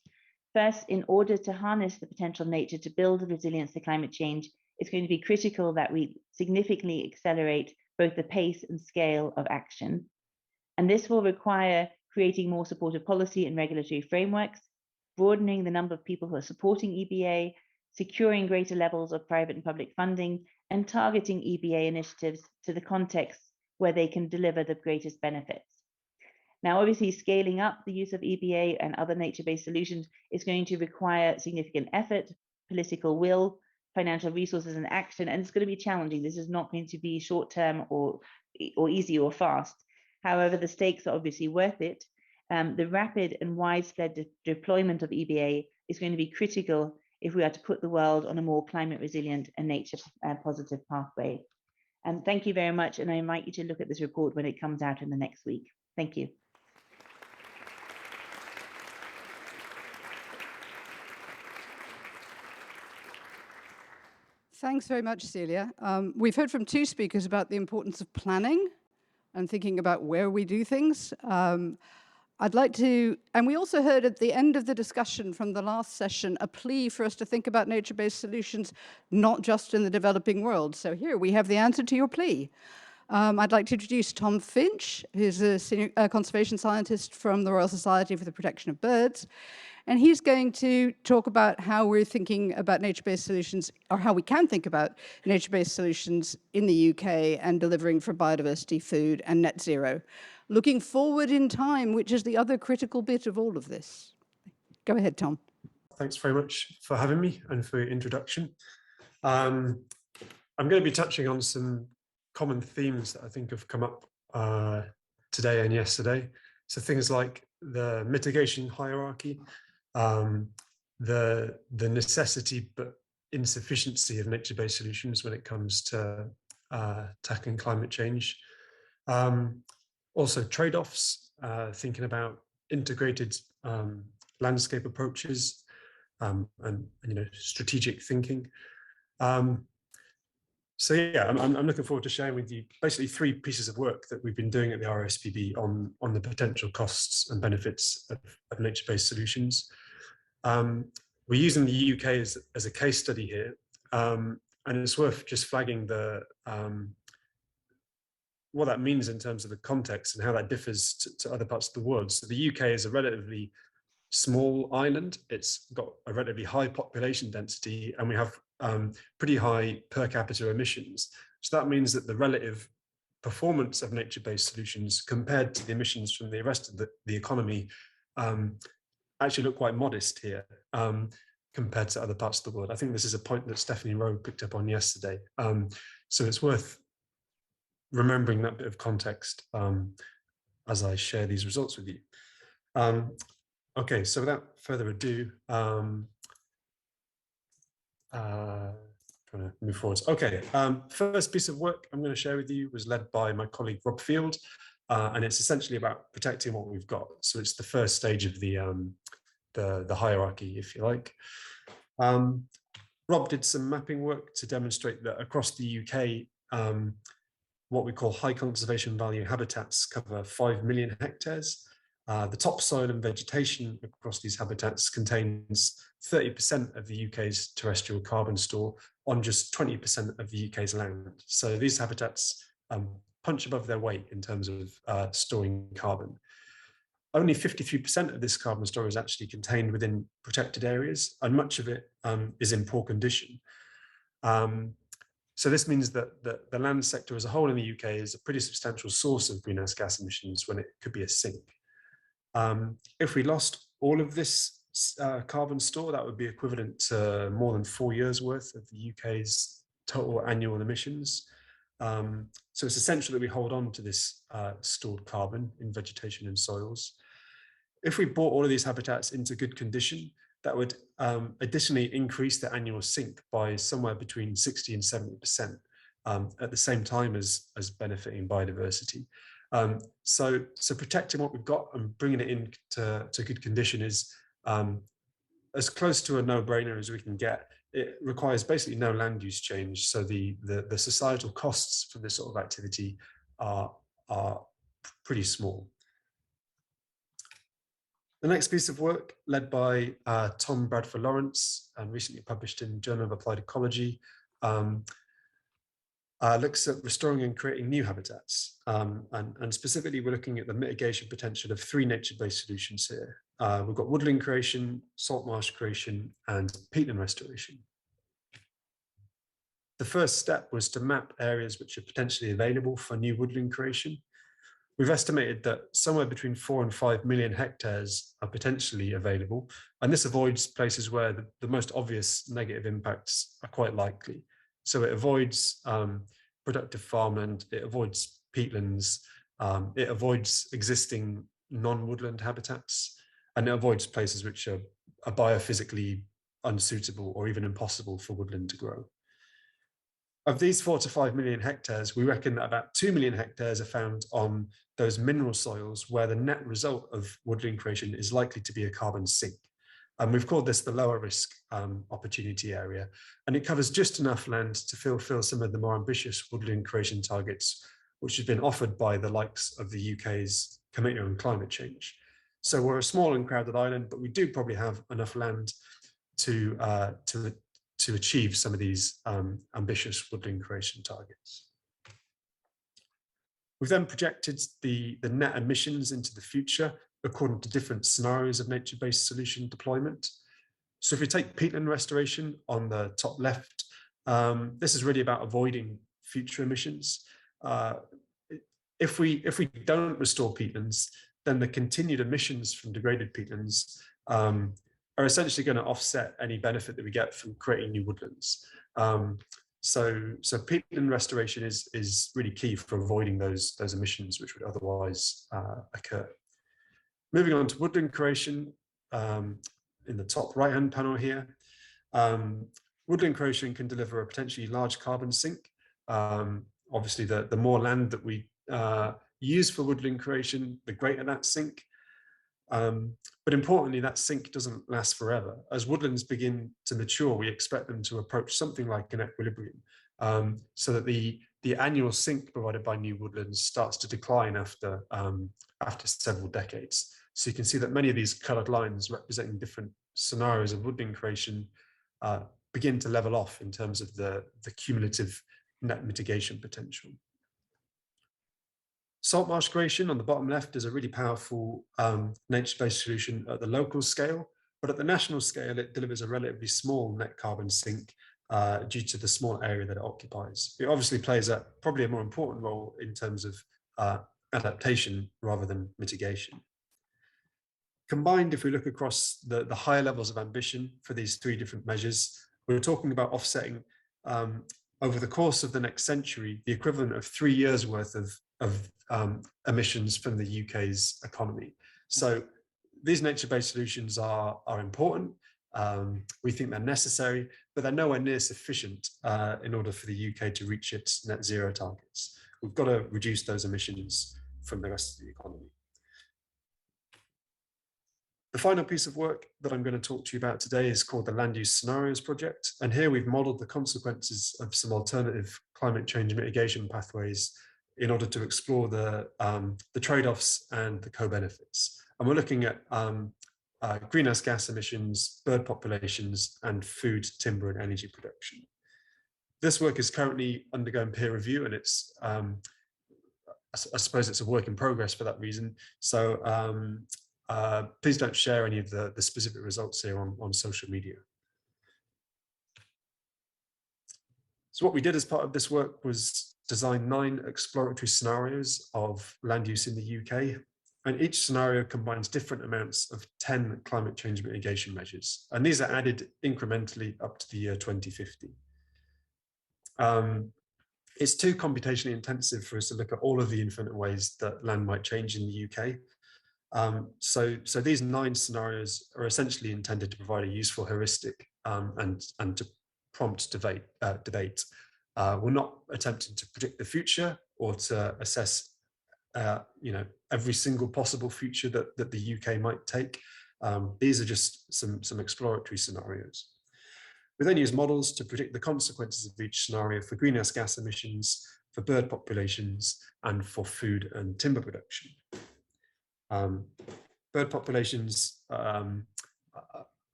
First, in order to harness the potential of nature to build resilience to climate change, it's going to be critical that we significantly accelerate both the pace and scale of action. And this will require creating more supportive policy and regulatory frameworks, broadening the number of people who are supporting EBA, securing greater levels of private and public funding, and targeting EBA initiatives to the contexts where they can deliver the greatest benefits. Now, obviously, scaling up the use of EBA and other nature-based solutions is going to require significant effort, political will, financial resources, and action, and it's going to be challenging. This is not going to be short-term or easy or fast. However, the stakes are obviously worth it. The rapid and widespread deployment of EBA is going to be critical if we are to put the world on a more climate resilient and nature positive pathway. And thank you very much, and I invite you to look at this report when it comes out in the next week. Thank you. Thanks very much, Celia. We've heard from two speakers about the importance of planning and thinking about where we do things. I'd like to, and we also heard at the end of the discussion from the last session, a plea for us to think about nature-based solutions, not just in the developing world. So here we have the answer to your plea. I'd like to introduce Tom Finch, who's a senior conservation scientist from the Royal Society for the Protection of Birds. And he's going to talk about how we're thinking about nature-based solutions, or how we can think about nature-based solutions in the UK and delivering for biodiversity, food, and net zero. Looking forward in time, which is the other critical bit of all of this. Go ahead, Tom. Thanks very much for having me and for your introduction. I'm going to be touching on some common themes that I think have come up today and yesterday. So things like the mitigation hierarchy, the necessity but insufficiency of nature-based solutions when it comes to tackling climate change. Also trade-offs, thinking about integrated landscape approaches and strategic thinking. So yeah, I'm looking forward to sharing with you basically three pieces of work that we've been doing at the RSPB on the potential costs and benefits of nature-based solutions. We're using the UK as a case study here, and it's worth just flagging what that means in terms of the context and how that differs to other parts of the world. So the UK is a relatively small island. It's got a relatively high population density, and we have pretty high per capita emissions. So that means that the relative performance of nature-based solutions compared to the emissions from the rest of the economy actually look quite modest here compared to other parts of the world. I think this is a point that Stephanie Rowe picked up on yesterday. So it's worth remembering that bit of context as I share these results with you. Okay, so without further ado, trying to move forward. Okay, first piece of work I'm going to share with you was led by my colleague Rob Field, and it's essentially about protecting what we've got. So it's the first stage of the hierarchy, if you like. Rob did some mapping work to demonstrate that across the UK, what we call high conservation value habitats cover 5 million hectares, The topsoil and vegetation across these habitats contains 30% of the UK's terrestrial carbon store on just 20% of the UK's land. So these habitats punch above their weight in terms of storing carbon. Only 53% of this carbon store is actually contained within protected areas, and much of it is in poor condition. So this means that the land sector as a whole in the UK is a pretty substantial source of greenhouse gas emissions when it could be a sink. If we lost all of this carbon store, that would be equivalent to more than 4 years worth of the UK's total annual emissions. So it's essential that we hold on to this stored carbon in vegetation and soils. If we brought all of these habitats into good condition, that would additionally increase the annual sink by somewhere between 60 and 70% at the same time as benefiting biodiversity. So protecting what we've got and bringing it into good condition is as close to a no-brainer as we can get. It requires basically no land use change. So the societal costs for this sort of activity are pretty small. The next piece of work, led by Tom Bradford Lawrence and recently published in Journal of Applied Ecology, looks at restoring and creating new habitats. And specifically, we're looking at the mitigation potential of 3 nature-based solutions here. We've got woodland creation, salt marsh creation, and peatland restoration. The first step was to map areas which are potentially available for new woodland creation. We've estimated that somewhere between 4 and 5 million hectares are potentially available, and this avoids places where the most obvious negative impacts are quite likely. So it avoids productive farmland, it avoids peatlands, it avoids existing non-woodland habitats, and it avoids places which are biophysically unsuitable or even impossible for woodland to grow. Of these 4 to 5 million hectares, we reckon that about 2 million hectares are found on those mineral soils where the net result of woodland creation is likely to be a carbon sink. And we've called this the lower risk opportunity area. And it covers just enough land to fulfill some of the more ambitious woodland creation targets, which have been offered by the likes of the UK's Committee on Climate Change. So we're a small and crowded island, but we do probably have enough land to achieve some of these ambitious woodland creation targets. We've then projected the net emissions into the future according to different scenarios of nature-based solution deployment. So if we take peatland restoration on the top left, this is really about avoiding future emissions. If we don't restore peatlands, then the continued emissions from degraded peatlands are essentially going to offset any benefit that we get from creating new woodlands. So peatland restoration is really key for avoiding those emissions which would otherwise occur. Moving on to woodland creation, in the top right-hand panel here, woodland creation can deliver a potentially large carbon sink. Obviously, the more land that we use for woodland creation, the greater that sink. But importantly, that sink doesn't last forever. As woodlands begin to mature, we expect them to approach something like an equilibrium, so that the annual sink provided by new woodlands starts to decline after several decades. So you can see that many of these coloured lines representing different scenarios of woodland creation begin to level off in terms of the cumulative net mitigation potential. Salt marsh creation on the bottom left is a really powerful nature-based solution at the local scale, but at the national scale, it delivers a relatively small net carbon sink due to the small area that it occupies. It obviously plays probably a more important role in terms of adaptation rather than mitigation. Combined, if we look across the higher levels of ambition for these 3 different measures, we're talking about offsetting over the course of the next century, the equivalent of 3 years worth of emissions from the UK's economy. So these nature-based solutions are important. We think they're necessary, but they're nowhere near sufficient in order for the UK to reach its net zero targets. We've got to reduce those emissions from the rest of the economy. The final piece of work that I'm going to talk to you about today is called the Land Use Scenarios Project. And here we've modelled the consequences of some alternative climate change mitigation pathways in order to explore the trade-offs and the co-benefits. And we're looking at greenhouse gas emissions, bird populations, and food, timber, and energy production. This work is currently undergoing peer review, and it's I suppose it's a work in progress for that reason. So please don't share any of the specific results here on social media. So what we did as part of this work was design 9 exploratory scenarios of land use in the UK. And each scenario combines different amounts of 10 climate change mitigation measures. And these are added incrementally up to the year 2050. It's too computationally intensive for us to look at all of the infinite ways that land might change in the UK. So these 9 scenarios are essentially intended to provide a useful heuristic and to prompt debate. We're not attempting to predict the future or to assess every single possible future that the UK might take. These are just some exploratory scenarios. We then use models to predict the consequences of each scenario for greenhouse gas emissions, for bird populations, and for food and timber production. Bird populations are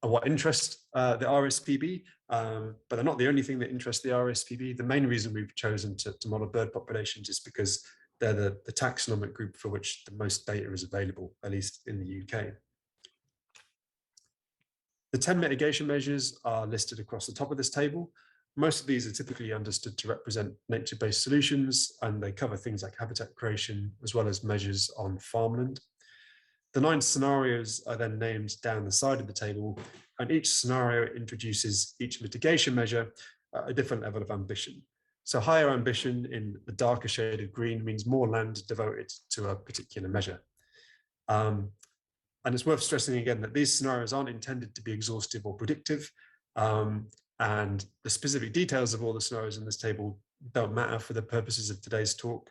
what interest the RSPB, but they're not the only thing that interests the RSPB. The main reason we've chosen to model bird populations is because they're the taxonomic group for which the most data is available, at least in the UK. The 10 mitigation measures are listed across the top of this table. Most of these are typically understood to represent nature-based solutions, and they cover things like habitat creation, as well as measures on farmland. The 9 scenarios are then named down the side of the table, and each scenario introduces each mitigation measure at a different level of ambition. So higher ambition in the darker shaded green means more land devoted to a particular measure. And it's worth stressing again that these scenarios aren't intended to be exhaustive or predictive, and the specific details of all the scenarios in this table don't matter for the purposes of today's talk.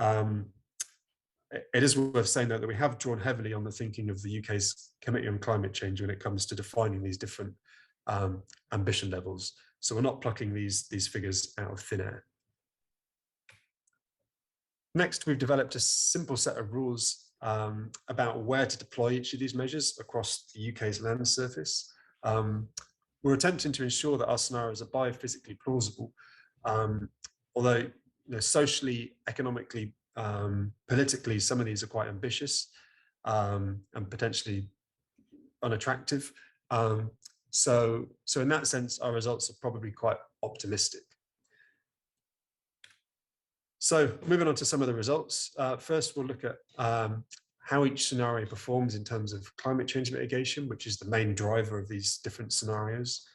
It is worth saying though that we have drawn heavily on the thinking of the UK's Committee on Climate Change when it comes to defining these different ambition levels. So we're not plucking these figures out of thin air. Next, we've developed a simple set of rules about where to deploy each of these measures across the UK's land surface. We're attempting to ensure that our scenarios are biophysically plausible, although socially, economically, politically, some of these are quite ambitious and potentially unattractive. So in that sense, our results are probably quite optimistic. So moving on to some of the results. First, we'll look at how each scenario performs in terms of climate change mitigation, which is the main driver of these different scenarios.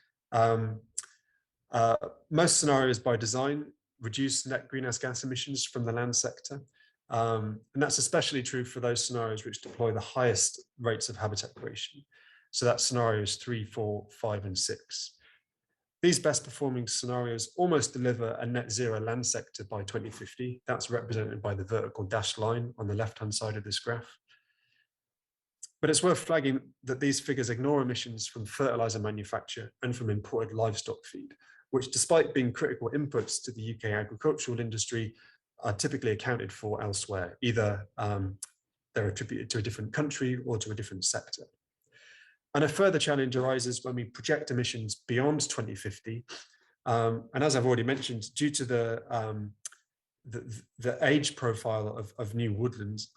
Most scenarios by design reduce net greenhouse gas emissions from the land sector. And that's especially true for those scenarios which deploy the highest rates of habitat creation. So that's scenarios 3, 4, 5, and 6. These best performing scenarios almost deliver a net zero land sector by 2050. That's represented by the vertical dashed line on the left-hand side of this graph. But it's worth flagging that these figures ignore emissions from fertilizer manufacture and from imported livestock feed, which despite being critical inputs to the UK agricultural industry, are typically accounted for elsewhere. Either they're attributed to a different country or to a different sector. And a further challenge arises when we project emissions beyond 2050. And as I've already mentioned, due to the age profile of new woodlands,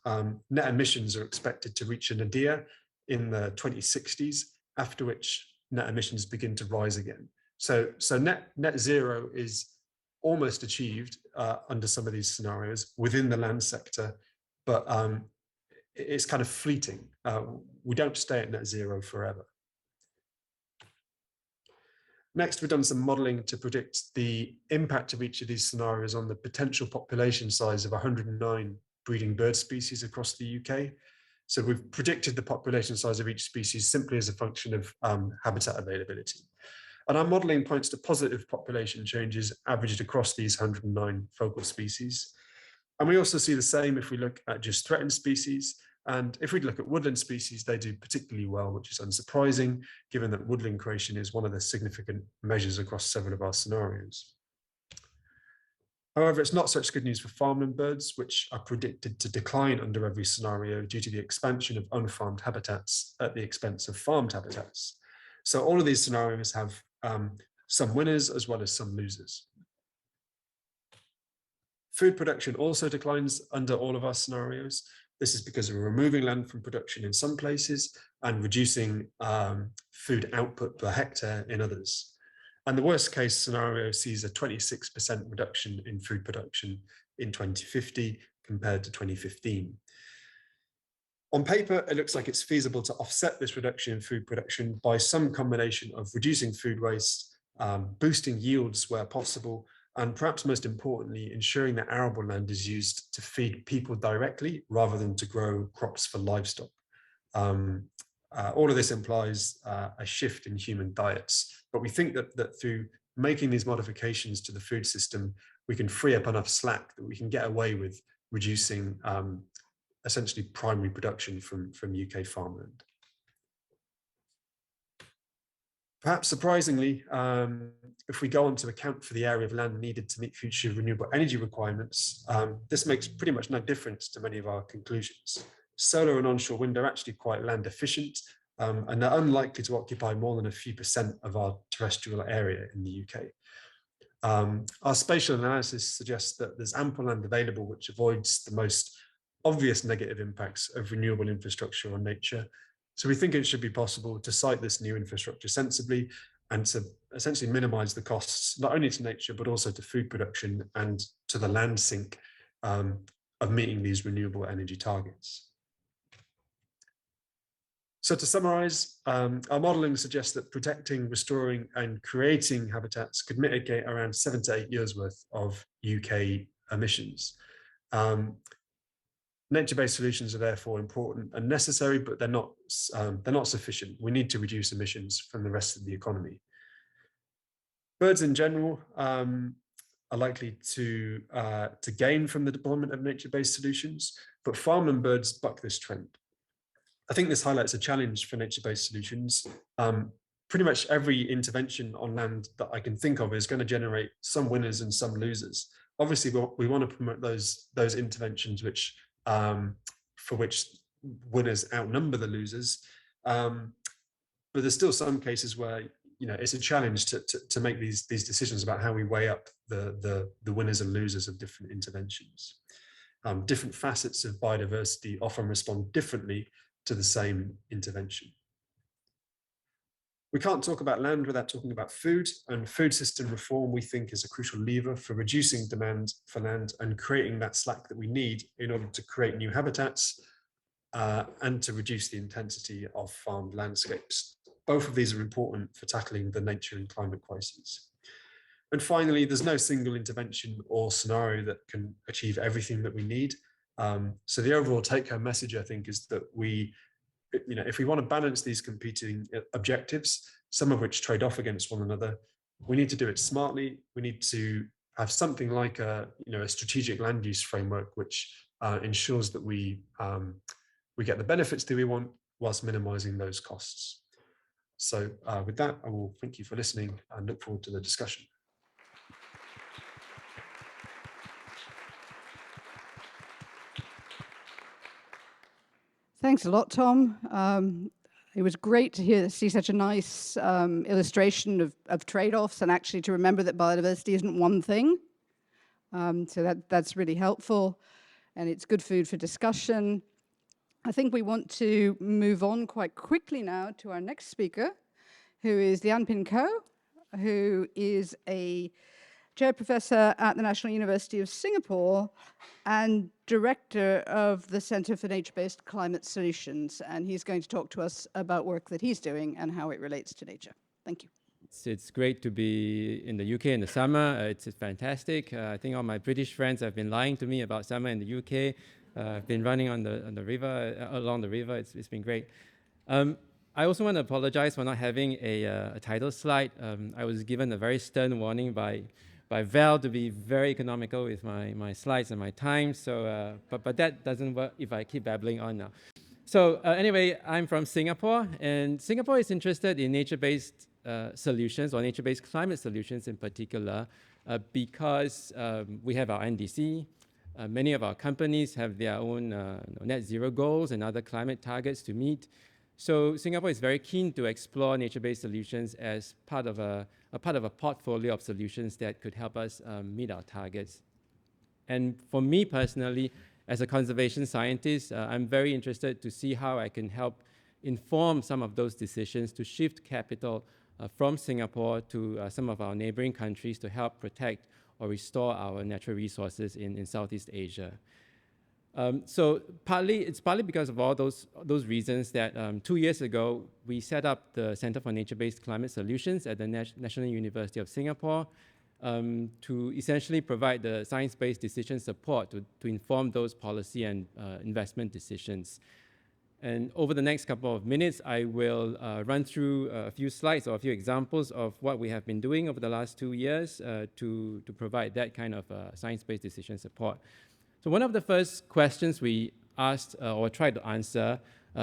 net emissions are expected to reach a nadir in the 2060s, after which net emissions begin to rise again. So net zero is almost achieved under some of these scenarios within the land sector, but it's kind of fleeting. We don't stay at net zero forever. Next, we've done some modeling to predict the impact of each of these scenarios on the potential population size of 109 breeding bird species across the UK. So we've predicted the population size of each species simply as a function of habitat availability. And our modeling points to positive population changes averaged across these 109 focal species. And we also see the same if we look at just threatened species. And if we look at woodland species, they do particularly well, which is unsurprising, given that woodland creation is one of the significant measures across several of our scenarios. However, it's not such good news for farmland birds, which are predicted to decline under every scenario due to the expansion of unfarmed habitats at the expense of farmed habitats. So all of these scenarios have some winners as well as some losers. Food production also declines under all of our scenarios. This is because we're removing land from production in some places and reducing food output per hectare in others. And the worst case scenario sees a 26% reduction in food production in 2050 compared to 2015. On paper, it looks like it's feasible to offset this reduction in food production by some combination of reducing food waste, boosting yields where possible, and perhaps most importantly, ensuring that arable land is used to feed people directly rather than to grow crops for livestock. All of this implies a shift in human diets, but we think that through making these modifications to the food system, we can free up enough slack that we can get away with reducing essentially primary production from UK farmland. Perhaps surprisingly, if we go on to account for the area of land needed to meet future renewable energy requirements, this makes pretty much no difference to many of our conclusions. Solar and onshore wind are actually quite land efficient, and they're unlikely to occupy more than a few % of our terrestrial area in the UK. Our spatial analysis suggests that there's ample land available which avoids the most obvious negative impacts of renewable infrastructure on nature. So we think it should be possible to site this new infrastructure sensibly and to essentially minimize the costs, not only to nature, but also to food production and to the land sink of meeting these renewable energy targets. So to summarize, our modeling suggests that protecting, restoring, and creating habitats could mitigate around 7 to 8 years worth of UK emissions. Nature-based solutions are therefore important and necessary, but they're not sufficient. We need to reduce emissions from the rest of the economy. Birds in general are likely to gain from the deployment of nature-based solutions, but farmland birds buck this trend. I think this highlights a challenge for nature-based solutions. Pretty much every intervention on land that I can think of is going to generate some winners and some losers. Obviously, we want to promote those interventions for which winners outnumber the losers, but there's still some cases where it's a challenge to make these decisions about how we weigh up the winners and losers of different interventions. Different facets of biodiversity often respond differently to the same intervention. We can't talk about land without talking about food, and food system reform we think is a crucial lever for reducing demand for land and creating that slack that we need in order to create new habitats and to reduce the intensity of farmed landscapes. Both of these are important for tackling the nature and climate crises. And finally, there's no single intervention or scenario that can achieve everything that we need. So the overall take-home message, I think, is that if we want to balance these competing objectives, some of which trade off against one another, we need to do it smartly. We need to have something like a strategic land use framework, which ensures that we get the benefits that we want whilst minimizing those costs. So with that, I will thank you for listening and look forward to the discussion. Thanks a lot, Tom. It was great to see such a nice illustration of trade-offs, and actually to remember that biodiversity isn't one thing. So that's really helpful, and it's good food for discussion. I think we want to move on quite quickly now to our next speaker, who is Lian Ko, who is a chair professor at the National University of Singapore and director of the Centre for Nature-Based Climate Solutions. And he's going to talk to us about work that he's doing and how it relates to nature. Thank you. It's great to be in the UK in the summer. It's fantastic. I think all my British friends have been lying to me about summer in the UK. I've been running on the river, along the river. It's been great. I also want to apologize for not having a title slide. I was given a very stern warning by Val to be very economical with my slides and my time. So, but that doesn't work if I keep babbling on now. So anyway, I'm from Singapore, and Singapore is interested in nature-based solutions, or nature-based climate solutions in particular, because we have our NDC. Many of our companies have their own net zero goals and other climate targets to meet. So Singapore is very keen to explore nature-based solutions as part of a portfolio of solutions that could help us meet our targets. And for me personally, as a conservation scientist, I'm very interested to see how I can help inform some of those decisions to shift capital from Singapore to some of our neighboring countries to help protect or restore our natural resources in Southeast Asia. So it's partly because of all those reasons that 2 years ago, we set up the Center for Nature-Based Climate Solutions at the National University of Singapore to essentially provide the science-based decision support to inform those policy and investment decisions. And over the next couple of minutes, I will run through a few slides or a few examples of what we have been doing over the last 2 years to provide that kind of science-based decision support. So one of the first questions we asked or tried to answer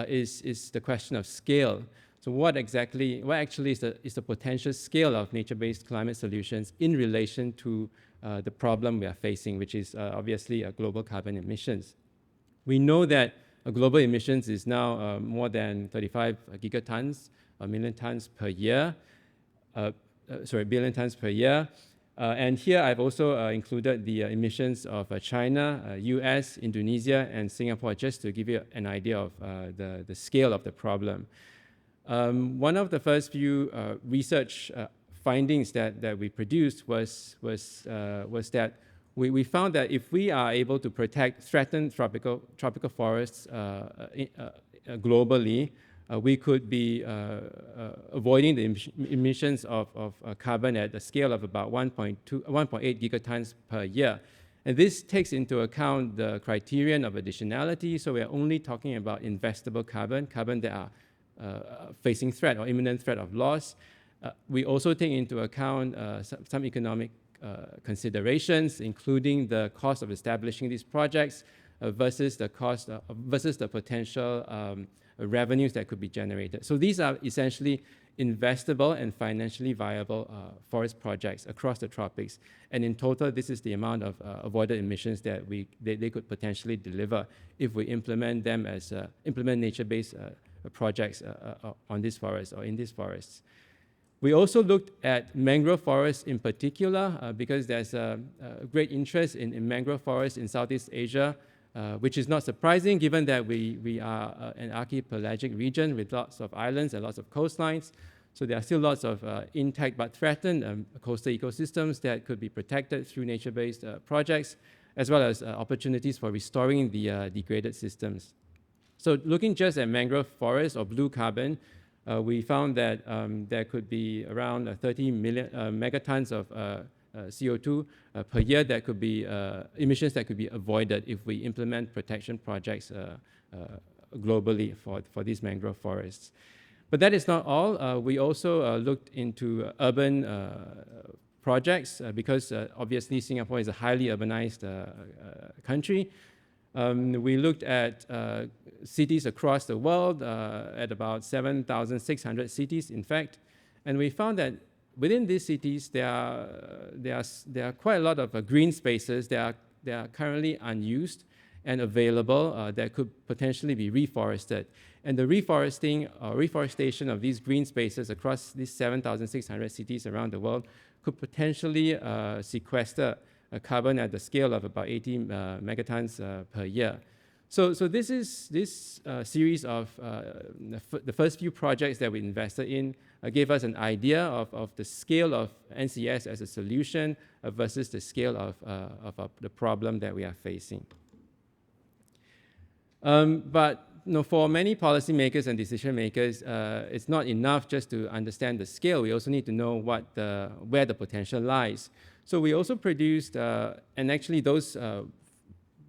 is the question of scale. So what actually is the potential scale of nature-based climate solutions in relation to the problem we are facing, which is obviously global carbon emissions. We know that global emissions is now more than 35 gigatons, million tons per year. Billion tons per year. And here I've also included the emissions of China, US, Indonesia, and Singapore, just to give you an idea of the scale of the problem. One of the first few research findings that we produced was that we found that if we are able to protect threatened tropical forests globally, we could be avoiding the emissions of carbon at a scale of about 1.8 gigatons per year. And this takes into account the criterion of additionality, so we are only talking about investable carbon that are facing threat or imminent threat of loss. We also take into account some economic considerations, including the cost of establishing these projects versus the cost versus the potential revenues that could be generated. So these are essentially investable and financially viable forest projects across the tropics. And in total, this is the amount of avoided emissions that they could potentially deliver if we implement them as implement nature-based projects on these forests or in these forests. We also looked at mangrove forests in particular because there's a great interest in mangrove forests in Southeast Asia, which is not surprising given that we are an archipelagic region with lots of islands and lots of coastlines. So there are still lots of intact but threatened coastal ecosystems that could be protected through nature-based projects, as well as opportunities for restoring the degraded systems. So looking just at mangrove forests or blue carbon, we found that there could be around 30 million megatons of CO2 per year that could be emissions that could be avoided if we implement protection projects globally for these mangrove forests. But that is not all. We also looked into urban projects because obviously Singapore is a highly urbanized country. We looked at cities across the world, at about 7,600 cities, in fact, and we found that within these cities, there are quite a lot of green spaces that are currently unused and available that could potentially be reforested. And the reforestation of these green spaces across these 7,600 cities around the world could potentially sequester carbon at the scale of about 80 megatons per year. So this series of the first few projects that we invested in gave us an idea of the scale of NCS as a solution versus the scale of the problem that we are facing. But for many policymakers and decision makers, it's not enough just to understand the scale. We also need to know where the potential lies. So we also produced, and actually those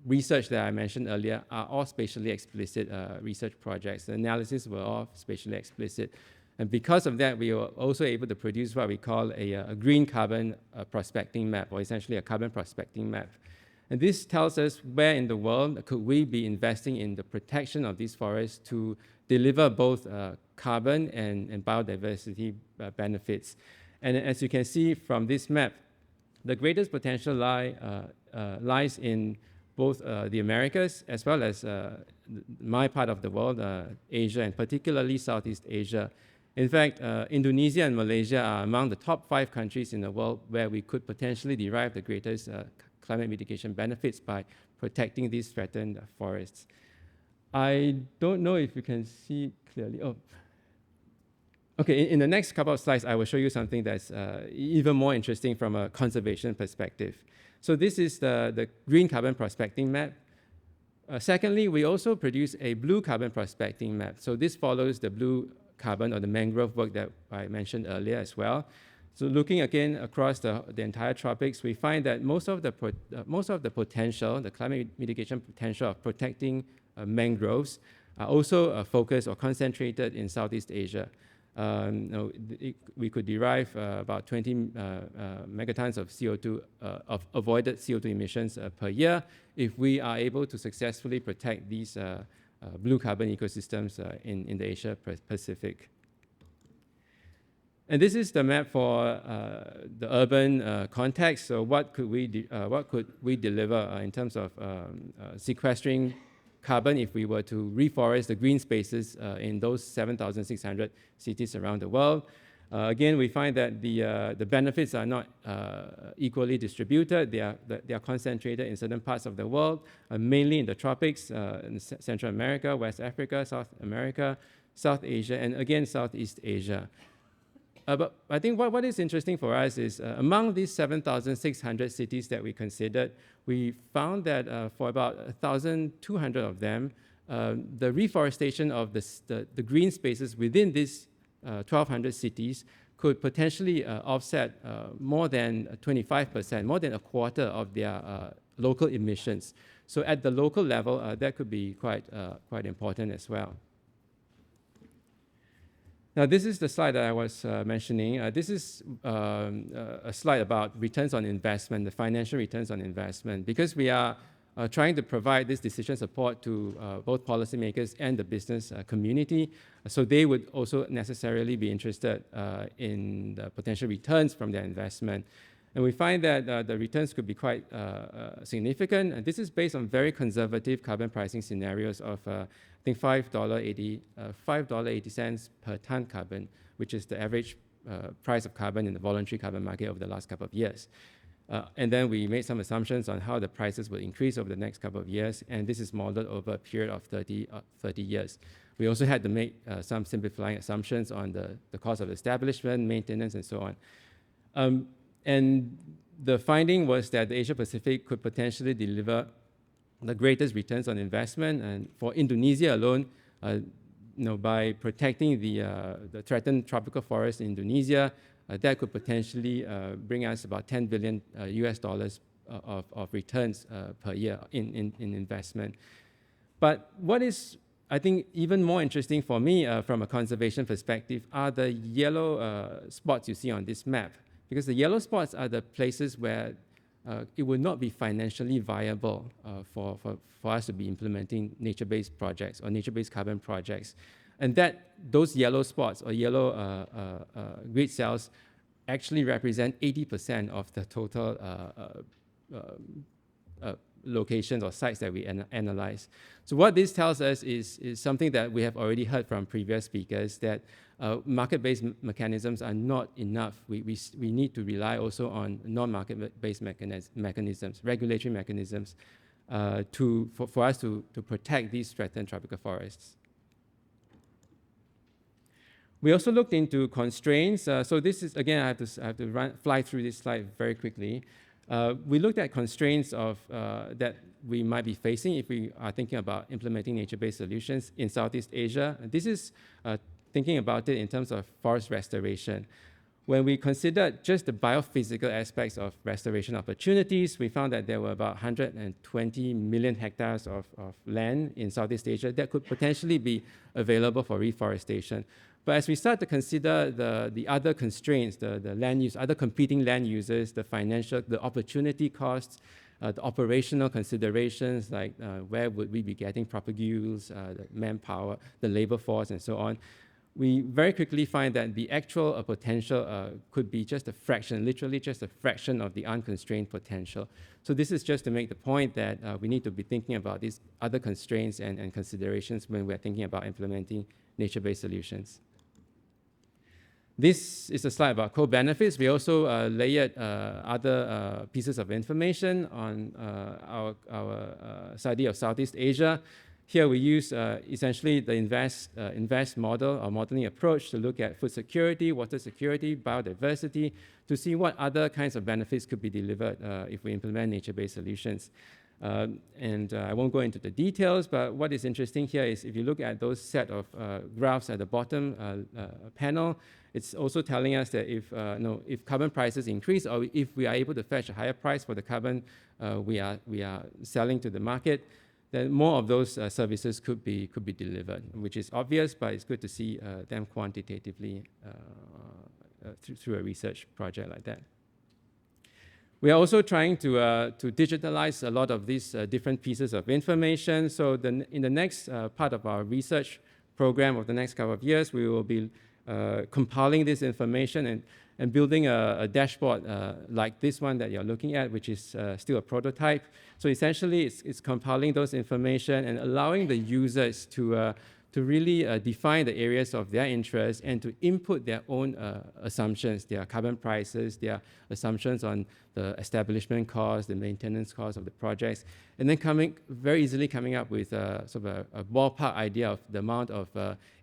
research that I mentioned earlier are all spatially explicit research projects. The analysis were all spatially explicit. And because of that, we were also able to produce what we call a green carbon prospecting map, or essentially a carbon prospecting map. And this tells us where in the world could we be investing in the protection of these forests to deliver both carbon and biodiversity benefits. And as you can see from this map, The greatest potential lies in both the Americas as well as my part of the world, Asia, and particularly Southeast Asia. In fact, Indonesia and Malaysia are among the top 5 countries in the world where we could potentially derive the greatest climate mitigation benefits by protecting these threatened forests. I don't know if you can see clearly. Oh. Okay, in the next couple of slides, I will show you something that's even more interesting from a conservation perspective. So this is the green carbon prospecting map. Secondly, we also produce a blue carbon prospecting map. So this follows the blue carbon or the mangrove work that I mentioned earlier as well. So looking again across the entire tropics, we find that most of the potential, the climate mitigation potential of protecting mangroves are also focused or concentrated in Southeast Asia. We could derive about 20 megatons of CO2, of avoided CO2 emissions per year if we are able to successfully protect these blue carbon ecosystems in the Asia Pacific. And this is the map for the urban context. So what could we deliver in terms of sequestering carbon if we were to reforest the green spaces in those 7,600 cities around the world? Again, we find that the benefits are not equally distributed. They are concentrated in certain parts of the world, mainly in the tropics, in Central America, West Africa, South America, South Asia, and again, Southeast Asia. But I think what is interesting for us is among these 7,600 cities that we considered, we found that for about 1,200 of them, the reforestation of the green spaces within these 1,200 cities could potentially offset more than 25%, more than a quarter of their local emissions. So at the local level, that could be quite important as well. Now, this is the slide that I was mentioning. This is a slide about returns on investment, the financial returns on investment, because we are trying to provide this decision support to both policymakers and the business community. So they would also necessarily be interested in the potential returns from their investment. And we find that the returns could be quite significant. And this is based on very conservative carbon pricing scenarios of, I think, $5.80 per ton carbon, which is the average price of carbon in the voluntary carbon market over the last couple of years. And then we made some assumptions on how the prices will increase over the next couple of years. And this is modeled over a period of 30 years. We also had to make some simplifying assumptions on the cost of establishment, maintenance, and so on. And the finding was that the Asia Pacific could potentially deliver the greatest returns on investment. And for Indonesia alone, by protecting the threatened tropical forest in Indonesia, that could potentially bring us about $10 billion US dollars of returns per year in investment. But what is, I think, even more interesting for me from a conservation perspective are the yellow spots you see on this map. Because the yellow spots are the places where it would not be financially viable for us to be implementing nature-based projects or nature-based carbon projects. And those yellow spots or yellow grid cells actually represent 80% of the total locations or sites that we analyze. So what this tells us is something that we have already heard from previous speakers, that market-based mechanisms are not enough. We need to rely also on non-market-based mechanisms, regulatory mechanisms, for us to protect these threatened tropical forests. We also looked into constraints. So this is, again, I have to fly through this slide very quickly. We looked at constraints that we might be facing if we are thinking about implementing nature-based solutions in Southeast Asia. This is thinking about it in terms of forest restoration. When we considered just the biophysical aspects of restoration opportunities, we found that there were about 120 million hectares of land in Southeast Asia that could potentially be available for reforestation. But as we start to consider the other constraints, the land use, other competing land uses, the financial, the opportunity costs, the operational considerations, like where would we be getting propagules, the manpower, the labor force, and so on, we very quickly find that the actual potential could be just a fraction, literally just a fraction of the unconstrained potential. So this is just to make the point that we need to be thinking about these other constraints and considerations when we're thinking about implementing nature-based solutions. This is a slide about co-benefits. We also layered other pieces of information on our study of Southeast Asia. Here we use essentially the InvEST model or modeling approach to look at food security, water security, biodiversity, to see what other kinds of benefits could be delivered if we implement nature-based solutions. I won't go into the details, but what is interesting here is if you look at those set of graphs at the bottom panel, it's also telling us that if carbon prices increase, or if we are able to fetch a higher price for the carbon we are selling to the market, then more of those services could be delivered, which is obvious, but it's good to see them quantitatively through a research project like that. We are also trying to digitalize a lot of these different pieces of information. So in the next part of our research program of the next couple of years, we will be compiling this information and building a dashboard like this one that you're looking at, which is still a prototype. So essentially, it's compiling those information and allowing the users to really define the areas of their interest and to input their own assumptions, their carbon prices, their assumptions on the establishment costs, the maintenance costs of the projects, and then very easily coming up with sort of a ballpark idea of the amount of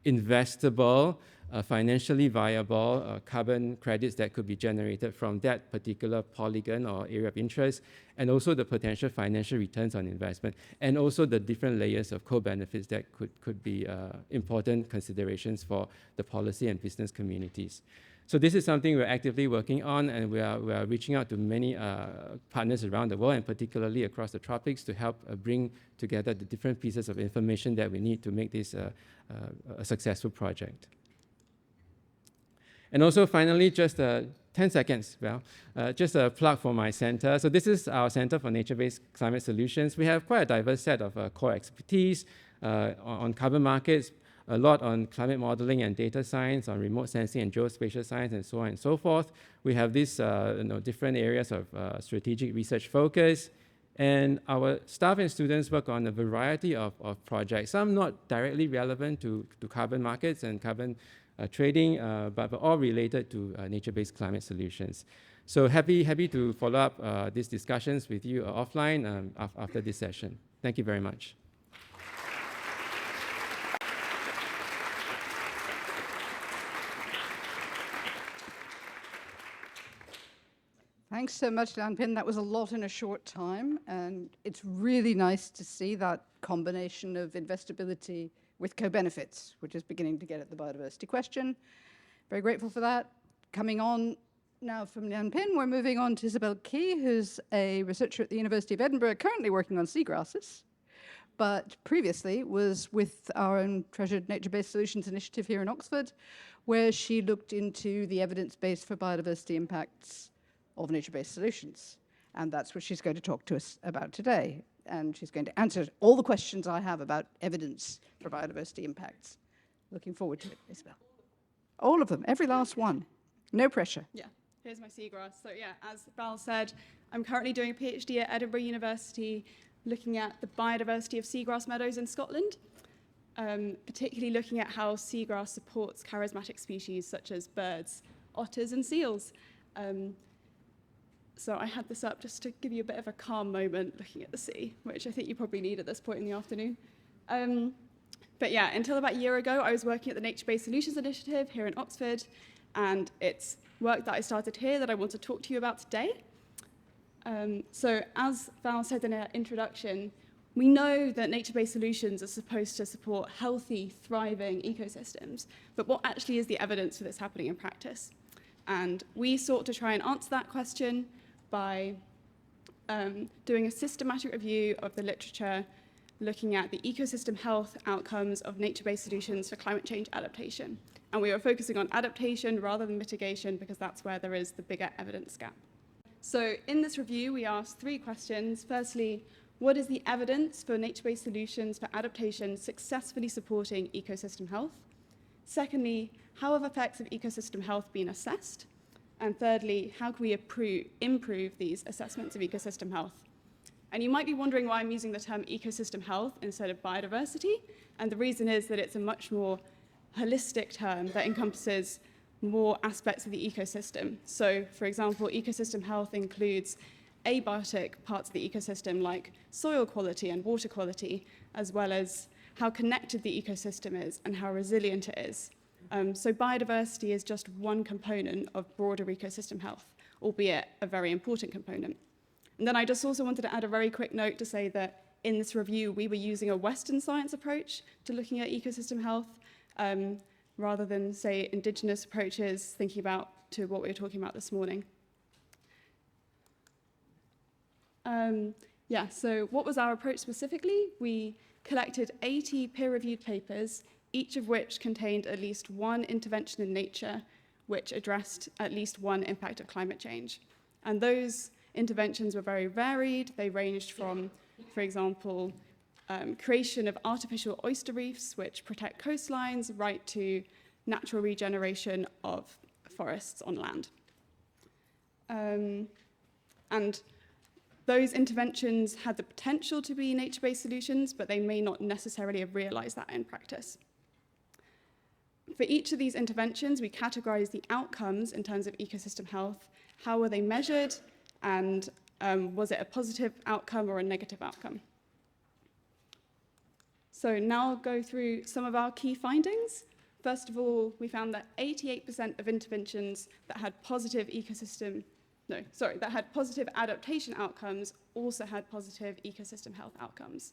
investable, financially viable carbon credits that could be generated from that particular polygon or area of interest, and also the potential financial returns on investment, and also the different layers of co-benefits that could be important considerations for the policy and business communities. So this is something we're actively working on, and we are reaching out to many partners around the world, and particularly across the tropics, to help bring together the different pieces of information that we need to make this a successful project. And also, finally, just 10 seconds, just a plug for my center. So this is our Center for Nature-Based Climate Solutions. We have quite a diverse set of core expertise on carbon markets, a lot on climate modeling and data science, on remote sensing and geospatial science, and so on and so forth. We have these different areas of strategic research focus. And our staff and students work on a variety of projects, some not directly relevant to carbon markets and carbon trading, but all related to nature-based climate solutions. So happy to follow up these discussions with you offline after this session. Thank you very much. Thanks so much, Lian. That was a lot in a short time, and it's really nice to see that combination of investability with co-benefits, which is beginning to get at the biodiversity question. Very grateful for that. Coming on now from Lian, we're moving on to Isabel Key, who's a researcher at the University of Edinburgh, currently working on seagrasses, but previously was with our own treasured nature-based solutions initiative here in Oxford, where she looked into the evidence base for biodiversity impacts of nature-based solutions. And that's what she's going to talk to us about today. And she's going to answer all the questions I have about evidence for biodiversity impacts. Looking forward to it, Isabel. All of them, every last one. No pressure. Yeah, here's my seagrass. So yeah, as Val said, I'm currently doing a PhD at Edinburgh University looking at the biodiversity of seagrass meadows in Scotland, particularly looking at how seagrass supports charismatic species such as birds, otters, and seals. So I had this up just to give you a bit of a calm moment looking at the sea, which I think you probably need at this point in the afternoon. But yeah, until about a year ago, I was working at the Nature-Based Solutions Initiative here in Oxford, and it's work that I started here that I want to talk to you about today. So as Val said in her introduction, we know that nature-based solutions are supposed to support healthy, thriving ecosystems, but what actually is the evidence for this happening in practice? And we sought to try and answer that question by doing a systematic review of the literature, looking at the ecosystem health outcomes of nature-based solutions for climate change adaptation. And we were focusing on adaptation rather than mitigation because that's where there is the bigger evidence gap. So in this review, we asked 3 questions. Firstly, what is the evidence for nature-based solutions for adaptation successfully supporting ecosystem health? Secondly, how have effects of ecosystem health been assessed? And thirdly, how can we improve these assessments of ecosystem health? And you might be wondering why I'm using the term ecosystem health instead of biodiversity. And the reason is that it's a much more holistic term that encompasses more aspects of the ecosystem. So, for example, ecosystem health includes abiotic parts of the ecosystem like soil quality and water quality, as well as how connected the ecosystem is and how resilient it is. So biodiversity is just one component of broader ecosystem health, albeit a very important component. And then I just also wanted to add a very quick note to say that in this review, we were using a Western science approach to looking at ecosystem health, rather than, say, indigenous approaches, thinking about to what we were talking about this morning. So what was our approach specifically? We collected 80 peer-reviewed papers, each of which contained at least one intervention in nature which addressed at least one impact of climate change. And those interventions were very varied. They ranged from, for example, creation of artificial oyster reefs which protect coastlines, right to natural regeneration of forests on land. And those interventions had the potential to be nature-based solutions, but they may not necessarily have realized that in practice. For each of these interventions, we categorized the outcomes in terms of ecosystem health. How were they measured? And was it a positive outcome or a negative outcome? So now I'll go through some of our key findings. First of all, we found that 88% of interventions that had positive that had positive adaptation outcomes also had positive ecosystem health outcomes.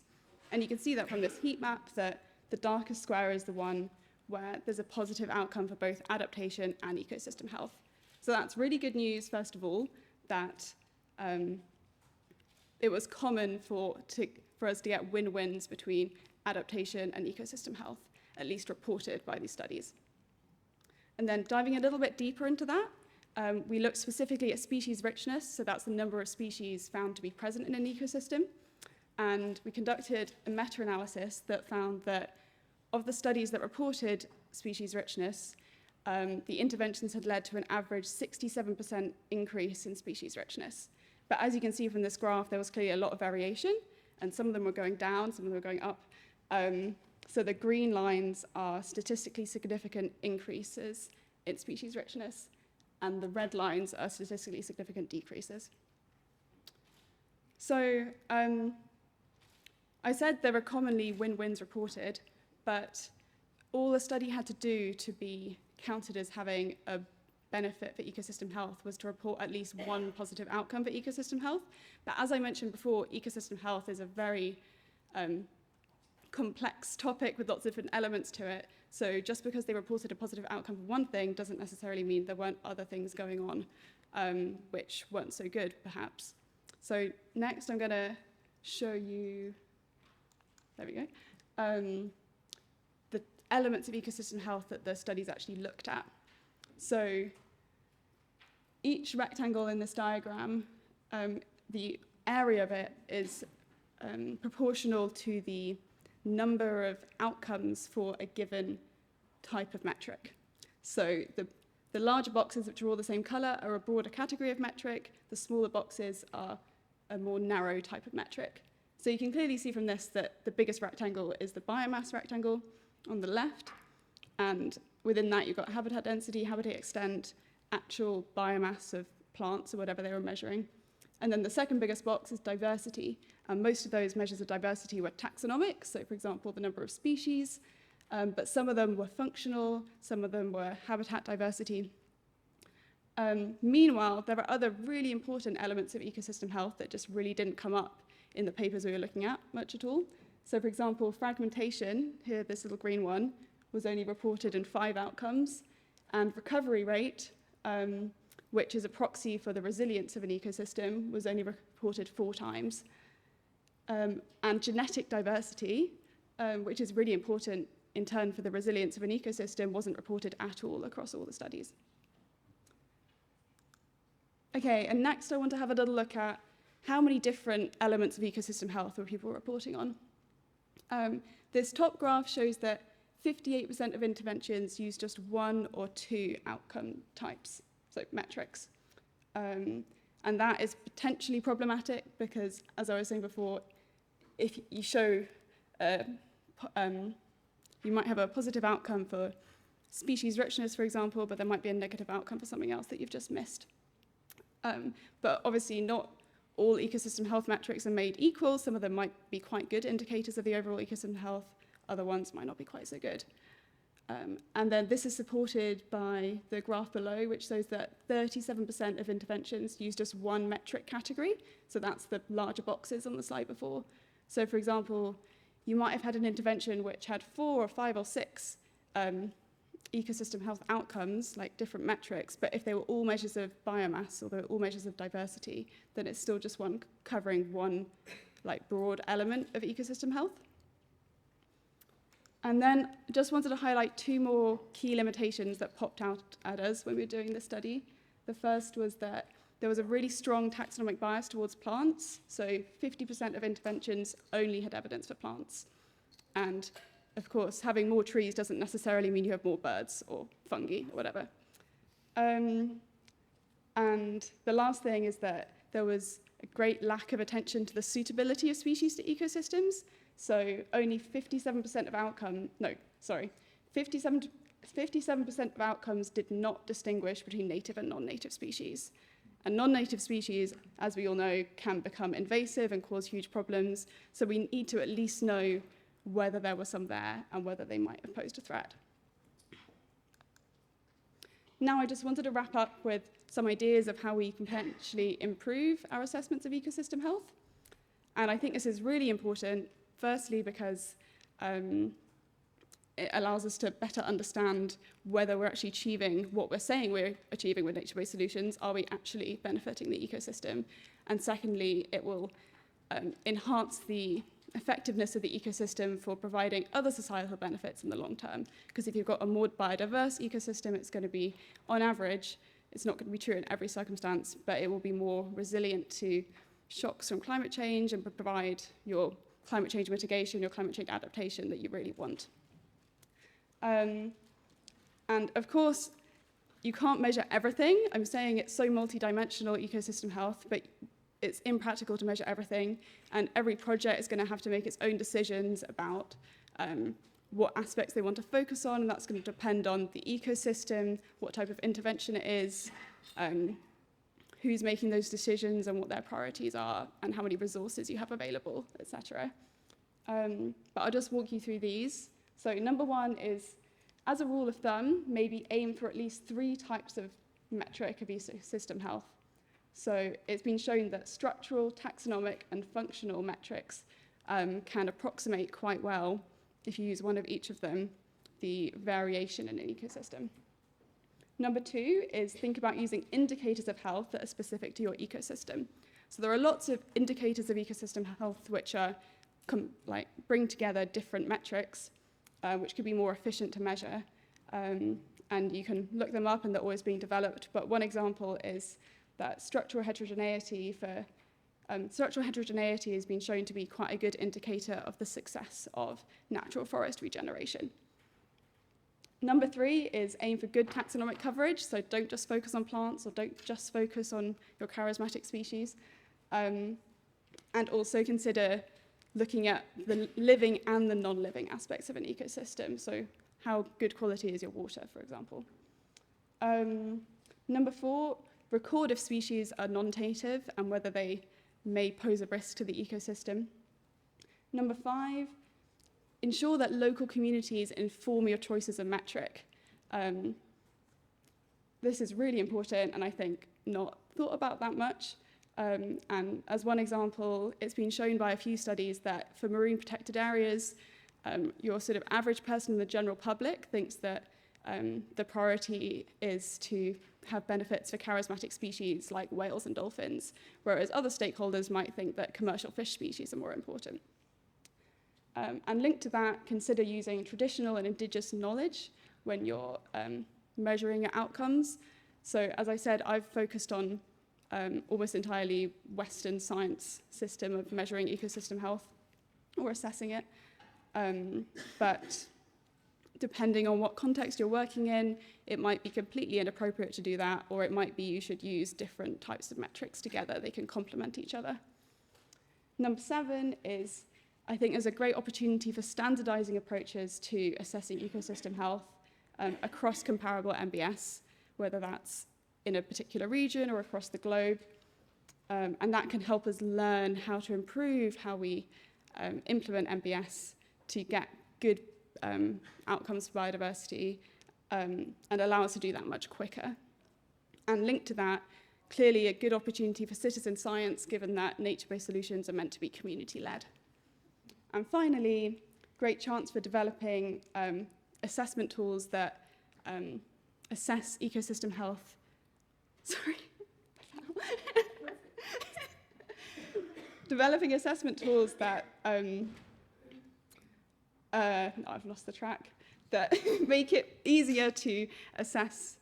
And you can see that from this heat map that the darkest square is the one where there's a positive outcome for both adaptation and ecosystem health. So that's really good news, first of all, that it was common for us to get win-wins between adaptation and ecosystem health, at least reported by these studies. And then diving a little bit deeper into that, we looked specifically at species richness, so that's the number of species found to be present in an ecosystem. And we conducted a meta-analysis that found that of the studies that reported species richness, the interventions had led to an average 67% increase in species richness. But as you can see from this graph, there was clearly a lot of variation, and some of them were going down, some of them were going up. So the green lines are statistically significant increases in species richness, and the red lines are statistically significant decreases. So I said there were commonly win-wins reported, but all the study had to do to be counted as having a benefit for ecosystem health was to report at least one positive outcome for ecosystem health. But as I mentioned before, ecosystem health is a very complex topic with lots of different elements to it. So just because they reported a positive outcome for one thing doesn't necessarily mean there weren't other things going on which weren't so good, perhaps. So next I'm going to show you, there we go, the elements of ecosystem health that the studies actually looked at. So each rectangle in this diagram, the area of it is proportional to the number of outcomes for a given type of metric. So the larger boxes, which are all the same color, are a broader category of metric. The smaller boxes are a more narrow type of metric. So you can clearly see from this that the biggest rectangle is the biomass rectangle on the left, and within that you've got habitat density, habitat extent, actual biomass of plants or whatever they were measuring. And then the second biggest box is diversity. And most of those measures of diversity were taxonomic, so for example, the number of species, but some of them were functional, some of them were habitat diversity. Meanwhile, there are other really important elements of ecosystem health that just really didn't come up in the papers we were looking at much at all. So for example, fragmentation, here this little green one, was only reported in 5 outcomes, and recovery rate, which is a proxy for the resilience of an ecosystem, was only reported 4 times. And genetic diversity, which is really important in turn for the resilience of an ecosystem, wasn't reported at all across all the studies. Okay, and next I want to have a little look at how many different elements of ecosystem health were people reporting on. This top graph shows that 58% of interventions use just 1 or 2 outcome types, so metrics. And that is potentially problematic because, as I was saying before, if you show, you might have a positive outcome for species richness, for example, but there might be a negative outcome for something else that you've just missed. But obviously not all ecosystem health metrics are made equal. Some of them might be quite good indicators of the overall ecosystem health. Other ones might not be quite so good. And then this is supported by the graph below, which shows that 37% of interventions use just 1 metric category. So that's the larger boxes on the slide before. So for example, you might have had an intervention which had 4 or 5 or 6 ecosystem health outcomes, like different metrics, but if they were all measures of biomass or they were all measures of diversity, then it's still just one covering one like broad element of ecosystem health. And then I just wanted to highlight 2 more key limitations that popped out at us when we were doing this study. The first was that there was a really strong taxonomic bias towards plants. So 50% of interventions only had evidence for plants. And of course, having more trees doesn't necessarily mean you have more birds or fungi or whatever. And the last thing is that there was a great lack of attention to the suitability of species to ecosystems. So only 57% of 57% of outcomes did not distinguish between native and non-native species. And non-native species, as we all know, can become invasive and cause huge problems. So we need to at least know whether there were some there and whether they might have posed a threat. Now I just wanted to wrap up with some ideas of how we can potentially improve our assessments of ecosystem health. And I think this is really important, firstly because it allows us to better understand whether we're actually achieving what we're saying we're achieving with nature-based solutions. Are we actually benefiting the ecosystem? And secondly, it will enhance the effectiveness of the ecosystem for providing other societal benefits in the long term. Because if you've got a more biodiverse ecosystem, it's going to be, on average, it's not going to be true in every circumstance, but it will be more resilient to shocks from climate change and provide your climate change mitigation, your climate change adaptation that you really want. And of course, you can't measure everything. I'm saying it's so multidimensional ecosystem health, but it's impractical to measure everything, and every project is going to have to make its own decisions about what aspects they want to focus on, and that's going to depend on the ecosystem, what type of intervention it is, who's making those decisions and what their priorities are, and how many resources you have available, etc. But I'll just walk you through these. So number 1 is, as a rule of thumb, maybe aim for at least 3 types of metric of ecosystem health. So it's been shown that structural, taxonomic, and functional metrics can approximate quite well, if you use one of each of them, the variation in an ecosystem. Number 2 is think about using indicators of health that are specific to your ecosystem. So there are lots of indicators of ecosystem health which are bring together different metrics, which could be more efficient to measure. And you can look them up, and they're always being developed. But one example is that structural heterogeneity has been shown to be quite a good indicator of the success of natural forest regeneration. Number 3 is aim for good taxonomic coverage, so don't just focus on plants or don't just focus on your charismatic species, and also consider looking at the living and the non-living aspects of an ecosystem, so how good quality is your water, for example. Number 4, record if species are non-native and whether they may pose a risk to the ecosystem. Number 5, ensure that local communities inform your choices of metric. This is really important, and I think not thought about that much. And as one example, it's been shown by a few studies that for marine protected areas, your sort of average person in the general public thinks that the priority is to have benefits for charismatic species like whales and dolphins, whereas other stakeholders might think that commercial fish species are more important. And linked to that, consider using traditional and indigenous knowledge when you're measuring your outcomes. So as I said, I've focused on almost entirely Western science system of measuring ecosystem health or assessing it. But depending on what context you're working in, it might be completely inappropriate to do that, or it might be you should use different types of metrics together. They can complement each other. Number 7 is, I think there's a great opportunity for standardizing approaches to assessing ecosystem health across comparable NbS, whether that's in a particular region or across the globe. And that can help us learn how to improve how we implement NbS to get good outcomes for biodiversity and allow us to do that much quicker. And linked to that, clearly a good opportunity for citizen science, given that nature-based solutions are meant to be community-led. And finally, great chance for developing assessment tools that assess ecosystem health. Sorry. Developing assessment tools that, I've lost the track, that make it easier to assess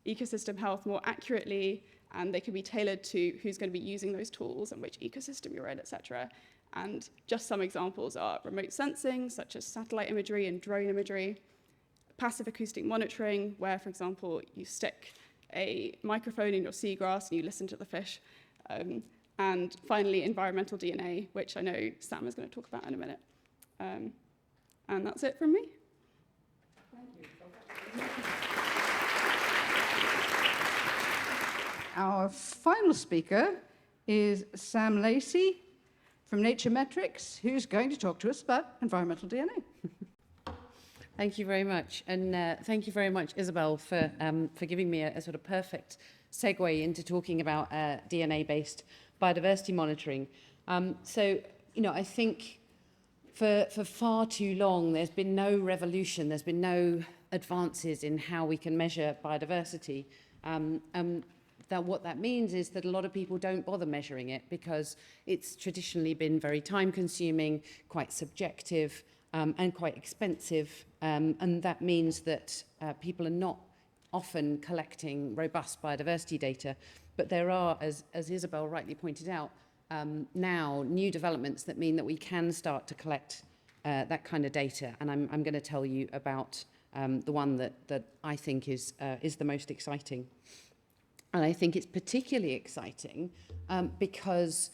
ecosystem health more accurately, and they can be tailored to who's going to be using those tools and which ecosystem you're in, etc. And just some examples are remote sensing, such as satellite imagery and drone imagery, passive acoustic monitoring, where, for example, you stick a microphone in your seagrass and you listen to the fish. And finally, environmental DNA, which I know Sam is going to talk about in a minute. And that's it from me. Thank you. Our final speaker is Sam Lacey from NatureMetrics, who's going to talk to us about environmental DNA. Thank you very much. And thank you very much, Isabel, for giving me a sort of perfect segue into talking about DNA-based biodiversity monitoring. So, I think for far too long, there's been no revolution, there's been no advances in how we can measure biodiversity. What that means is that a lot of people don't bother measuring it because it's traditionally been very time-consuming, quite subjective, and quite expensive. And that means that people are not often collecting robust biodiversity data. But there are, as Isabel rightly pointed out, now new developments that mean that we can start to collect that kind of data. And I'm going to tell you about the one that I think is the most exciting. And I think it's particularly exciting because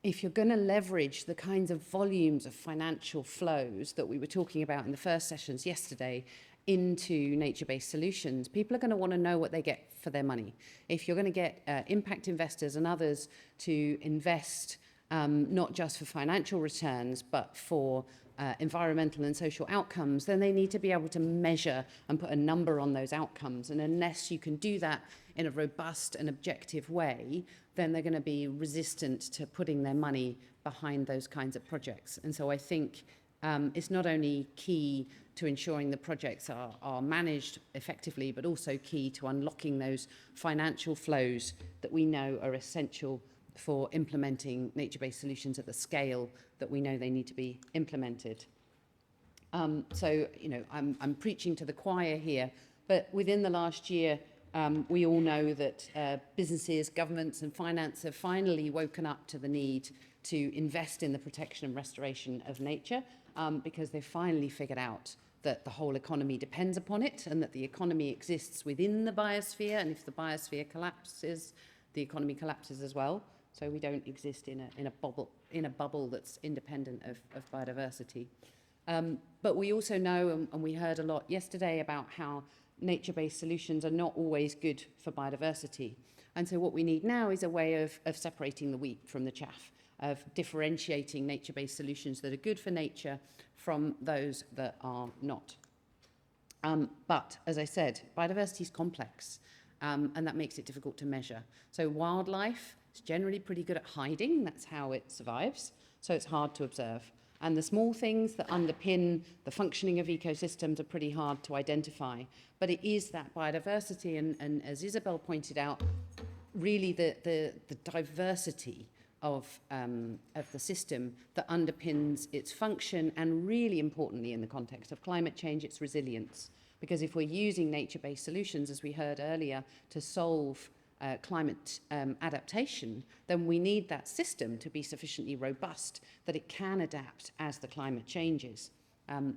if you're going to leverage the kinds of volumes of financial flows that we were talking about in the first sessions yesterday into nature-based solutions, people are going to want to know what they get for their money. If you're going to get impact investors and others to invest not just for financial returns, but for environmental and social outcomes, then they need to be able to measure and put a number on those outcomes. And unless you can do that in a robust and objective way, then they're going to be resistant to putting their money behind those kinds of projects. And so I think it's not only key to ensuring the projects are managed effectively, but also key to unlocking those financial flows that we know are essential for implementing nature-based solutions at the scale that we know they need to be implemented. So, I'm preaching to the choir here, but within the last year, we all know that businesses, governments and finance have finally woken up to the need to invest in the protection and restoration of nature because they've finally figured out that the whole economy depends upon it and that the economy exists within the biosphere, and if the biosphere collapses, the economy collapses as well. So we don't exist in a bubble that's independent of biodiversity. But we also know, and we heard a lot yesterday about how nature-based solutions are not always good for biodiversity. And so what we need now is a way of separating the wheat from the chaff, of differentiating nature-based solutions that are good for nature from those that are not. But as I said, biodiversity is complex, and that makes it difficult to measure. So wildlife is generally pretty good at hiding. That's how it survives. So it's hard to observe. And the small things that underpin the functioning of ecosystems are pretty hard to identify. But it is that biodiversity, and as Isabel pointed out, really the diversity of the system that underpins its function, and really importantly in the context of climate change, its resilience. Because if we're using nature-based solutions, as we heard earlier, to solve climate adaptation, then we need that system to be sufficiently robust that it can adapt as the climate changes.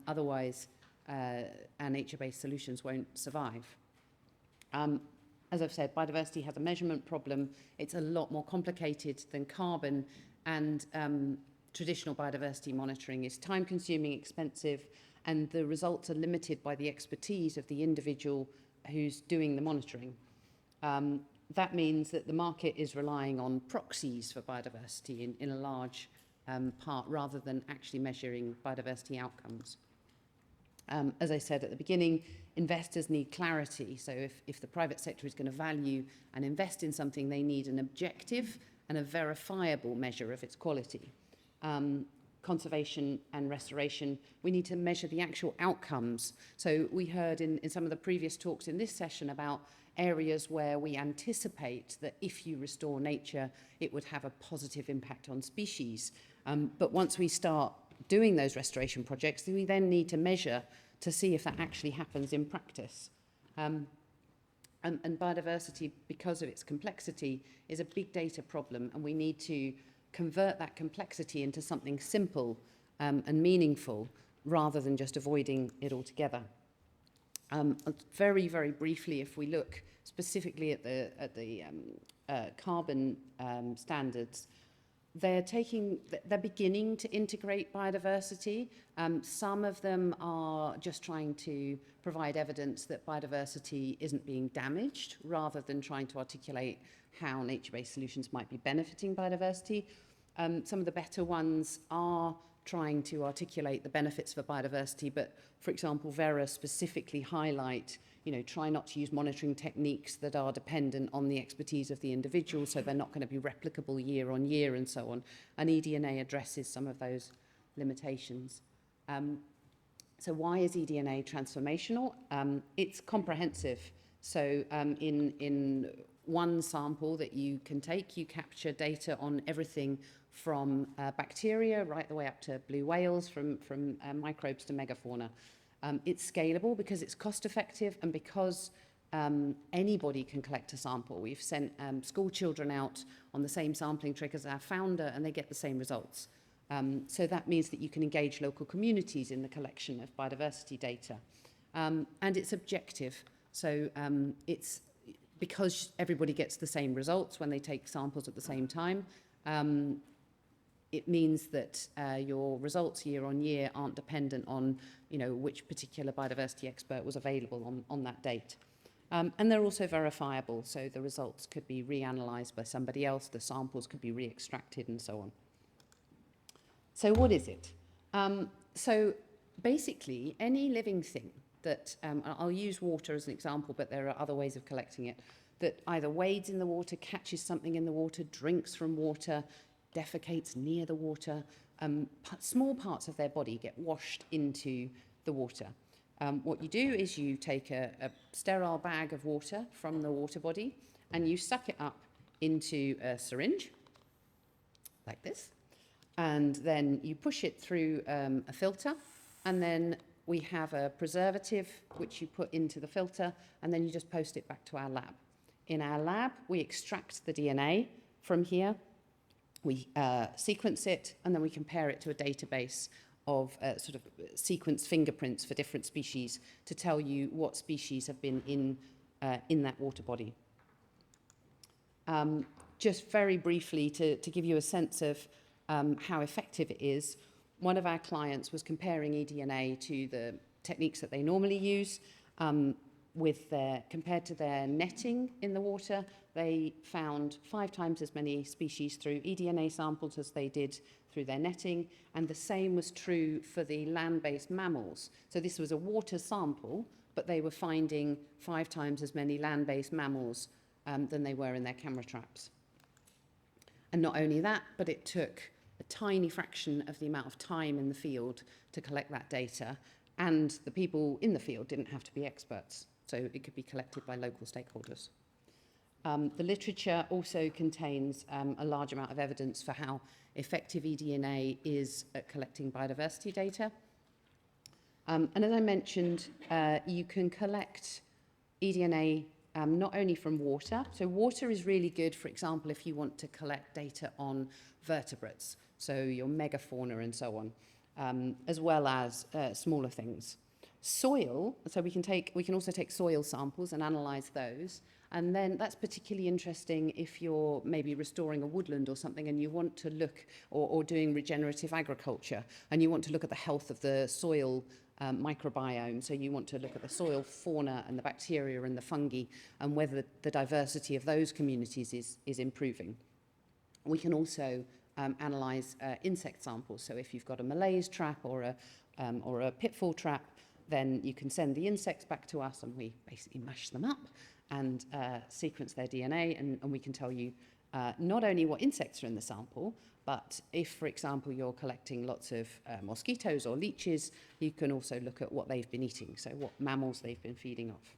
Otherwise, our nature-based solutions won't survive. As I've said, biodiversity has a measurement problem. It's a lot more complicated than carbon, and traditional biodiversity monitoring is time-consuming, expensive, and the results are limited by the expertise of the individual who's doing the monitoring. That means that the market is relying on proxies for biodiversity in a large part, rather than actually measuring biodiversity outcomes. As I said at the beginning, investors need clarity. So if the private sector is going to value and invest in something, they need an objective and a verifiable measure of its quality. Conservation and restoration, we need to measure the actual outcomes. So we heard in some of the previous talks in this session about areas where we anticipate that if you restore nature, it would have a positive impact on species. But once we start doing those restoration projects, we then need to measure to see if that actually happens in practice. And biodiversity, because of its complexity, is a big data problem, and we need to convert that complexity into something simple and meaningful, rather than just avoiding it altogether. Very, very briefly, if we look specifically at the carbon standards, they're beginning to integrate biodiversity. Some of them are just trying to provide evidence that biodiversity isn't being damaged, rather than trying to articulate how nature-based solutions might be benefiting biodiversity. Some of the better ones are trying to articulate the benefits for biodiversity, but for example, Vera specifically highlight, try not to use monitoring techniques that are dependent on the expertise of the individual, so they're not going to be replicable year on year and so on. And EDNA addresses some of those limitations. So why is EDNA transformational? It's comprehensive. So in one sample that you can take, you capture data on everything from bacteria right the way up to blue whales, from microbes to megafauna. It's scalable because it's cost effective, and because anybody can collect a sample. We've sent school children out on the same sampling trick as our founder, and they get the same results. So that means that you can engage local communities in the collection of biodiversity data. And it's objective. So it's because everybody gets the same results when they take samples at the same time. It means that your results year on year aren't dependent on, which particular biodiversity expert was available on that date. And they're also verifiable, so the results could be reanalyzed by somebody else, the samples could be re-extracted, and so on. So what is it? So basically, any living thing that, I'll use water as an example, but there are other ways of collecting it, that either wades in the water, catches something in the water, drinks from water, defecates near the water, small parts of their body get washed into the water. What you do is you take a sterile bag of water from the water body and you suck it up into a syringe, like this, and then you push it through a filter, and then we have a preservative which you put into the filter, and then you just post it back to our lab. In our lab, we extract the DNA from here, we sequence it, and then we compare it to a database of sort of sequence fingerprints for different species to tell you what species have been in that water body. Just very briefly to give you a sense of how effective it is, one of our clients was comparing eDNA to the techniques that they normally use compared to their netting in the water. They found 5 times as many species through eDNA samples as they did through their netting, and the same was true for the land-based mammals. So this was a water sample, but they were finding 5 times as many land-based mammals than they were in their camera traps. And not only that, but it took a tiny fraction of the amount of time in the field to collect that data, and the people in the field didn't have to be experts, so it could be collected by local stakeholders. The literature also contains a large amount of evidence for how effective eDNA is at collecting biodiversity data. And as I mentioned, you can collect eDNA not only from water. So water is really good, for example, if you want to collect data on vertebrates, so your megafauna and so on, as well as smaller things. Soil, so we can also take soil samples and analyze those. And then that's particularly interesting if you're maybe restoring a woodland or something and you want to look, or doing regenerative agriculture, and you want to look at the health of the soil microbiome. So you want to look at the soil fauna and the bacteria and the fungi and whether the diversity of those communities is improving. We can also analyze insect samples. So if you've got a malaise trap or a pitfall trap, then you can send the insects back to us and we basically mash them up and sequence their DNA, and we can tell you not only what insects are in the sample, but if, for example, you're collecting lots of mosquitoes or leeches, you can also look at what they've been eating, so what mammals they've been feeding off.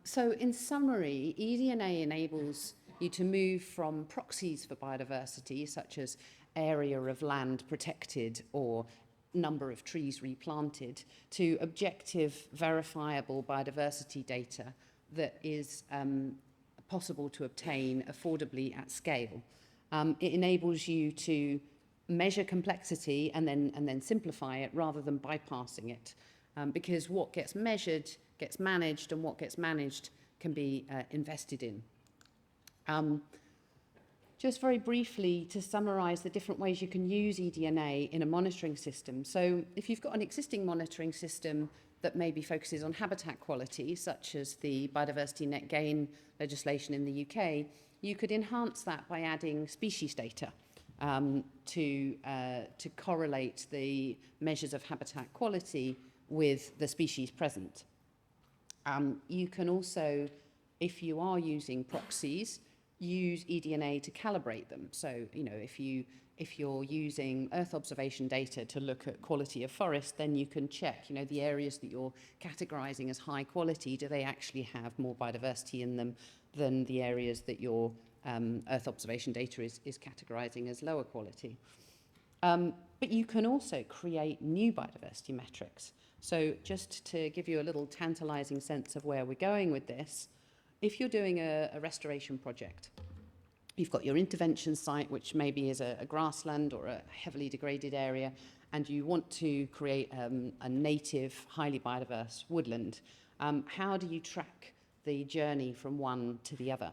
So in summary, eDNA enables you to move from proxies for biodiversity, such as area of land protected or number of trees replanted, to objective, verifiable biodiversity data that is possible to obtain affordably at scale. It enables you to measure complexity and then simplify it rather than bypassing it, because what gets measured gets managed, and what gets managed can be invested in. Just very briefly to summarize the different ways you can use eDNA in a monitoring system. So if you've got an existing monitoring system that maybe focuses on habitat quality, such as the biodiversity net gain legislation in the UK, you could enhance that by adding species data to correlate the measures of habitat quality with the species present. You can also, if you are using proxies, use eDNA to calibrate them. So, you know, if you're using Earth observation data to look at quality of forest, then you can check, you know, the areas that you're categorizing as high quality, do they actually have more biodiversity in them than the areas that your Earth observation data is categorizing as lower quality. But you can also create new biodiversity metrics. So just to give you a little tantalizing sense of where we're going with this, if you're doing a restoration project, you've got your intervention site, which maybe is a grassland or a heavily degraded area, and you want to create a native, highly biodiverse woodland. How do you track the journey from one to the other?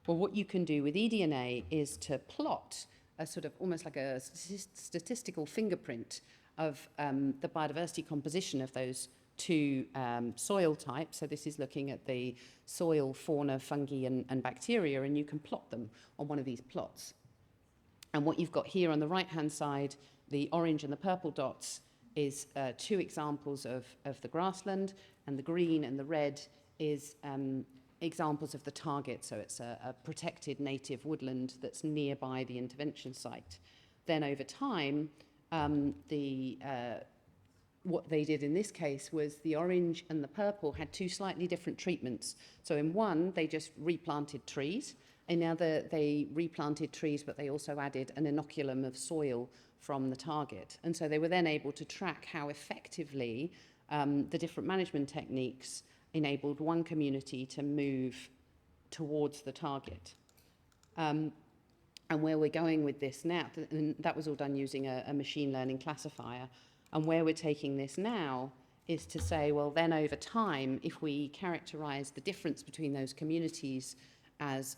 Well, what you can do with eDNA is to plot a sort of almost like a statistical fingerprint of the biodiversity composition of those two soil types. So this is looking at the soil, fauna, fungi, and bacteria, and you can plot them on one of these plots. And what you've got here on the right-hand side, the orange and the purple dots, is two examples of the grassland, and the green and the red is examples of the target. So it's a protected native woodland that's nearby the intervention site. Then over time, what they did in this case was the orange and the purple had two slightly different treatments. So in one, they just replanted trees. In the other, they replanted trees, but they also added an inoculum of soil from the target. And so they were then able to track how effectively the different management techniques enabled one community to move towards the target. And where we're going with this now, and that was all done using a machine learning classifier. And where we're taking this now is to say, well, then over time, if we characterize the difference between those communities as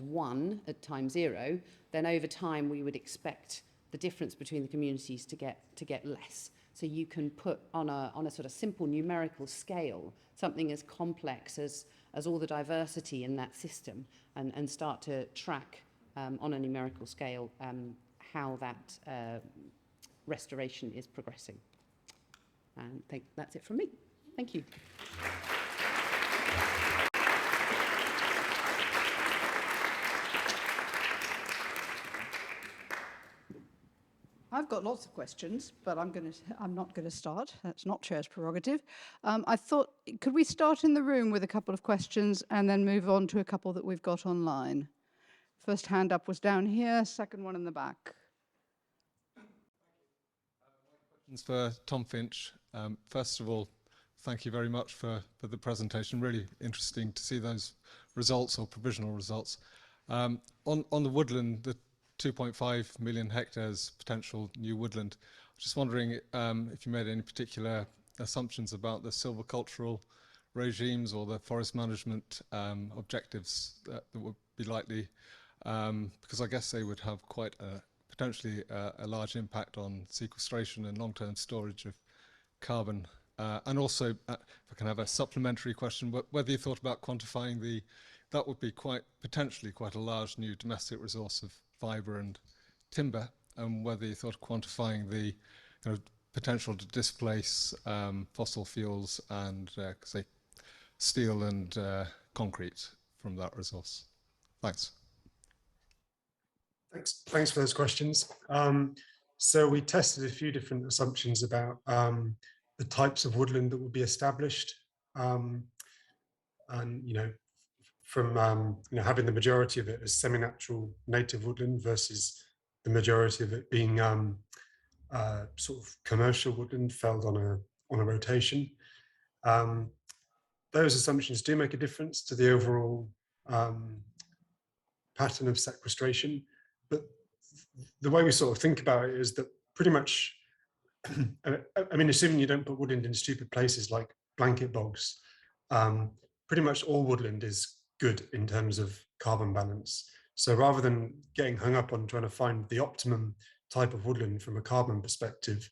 one at time zero, then over time we would expect the difference between the communities to get less. So you can put on a sort of simple numerical scale something as complex as all the diversity in that system, and start to track on a numerical scale how that restoration is progressing. And that's it from me. Thank you. I've got lots of questions, but I'm not going to start. That's not Chair's prerogative. I thought, could we start in the room with a couple of questions and then move on to a couple that we've got online? First hand up was down here, second one in the back. For Tom Finch. First of all, thank you very much for the presentation. Really interesting to see those results or provisional results. On the woodland, the 2.5 million hectares potential new woodland, just wondering if you made any particular assumptions about the silvicultural regimes or the forest management objectives that would be likely, because I guess they would have quite potentially a large impact on sequestration and long-term storage of carbon. And also, if I can have a supplementary question, whether you thought about quantifying that would be potentially quite a large new domestic resource of fibre and timber, and whether you thought of quantifying the potential to displace fossil fuels and, say, steel and concrete from that resource. Thanks. Thanks for those questions. So we tested a few different assumptions about the types of woodland that would be established, and from having the majority of it as semi-natural native woodland versus the majority of it being sort of commercial woodland felled on a rotation. Those assumptions do make a difference to the overall pattern of sequestration, but the way we sort of think about it is that pretty much, I mean, assuming you don't put woodland in stupid places like blanket bogs, pretty much all woodland is good in terms of carbon balance. So rather than getting hung up on trying to find the optimum type of woodland from a carbon perspective,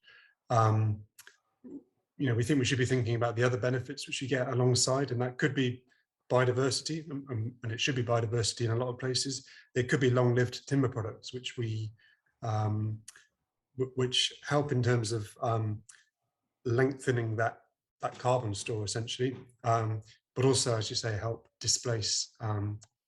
we think we should be thinking about the other benefits which you get alongside, and that could be biodiversity, and it should be biodiversity in a lot of places. It could be long-lived timber products, which help in terms of lengthening that carbon store essentially, but also, as you say, help displace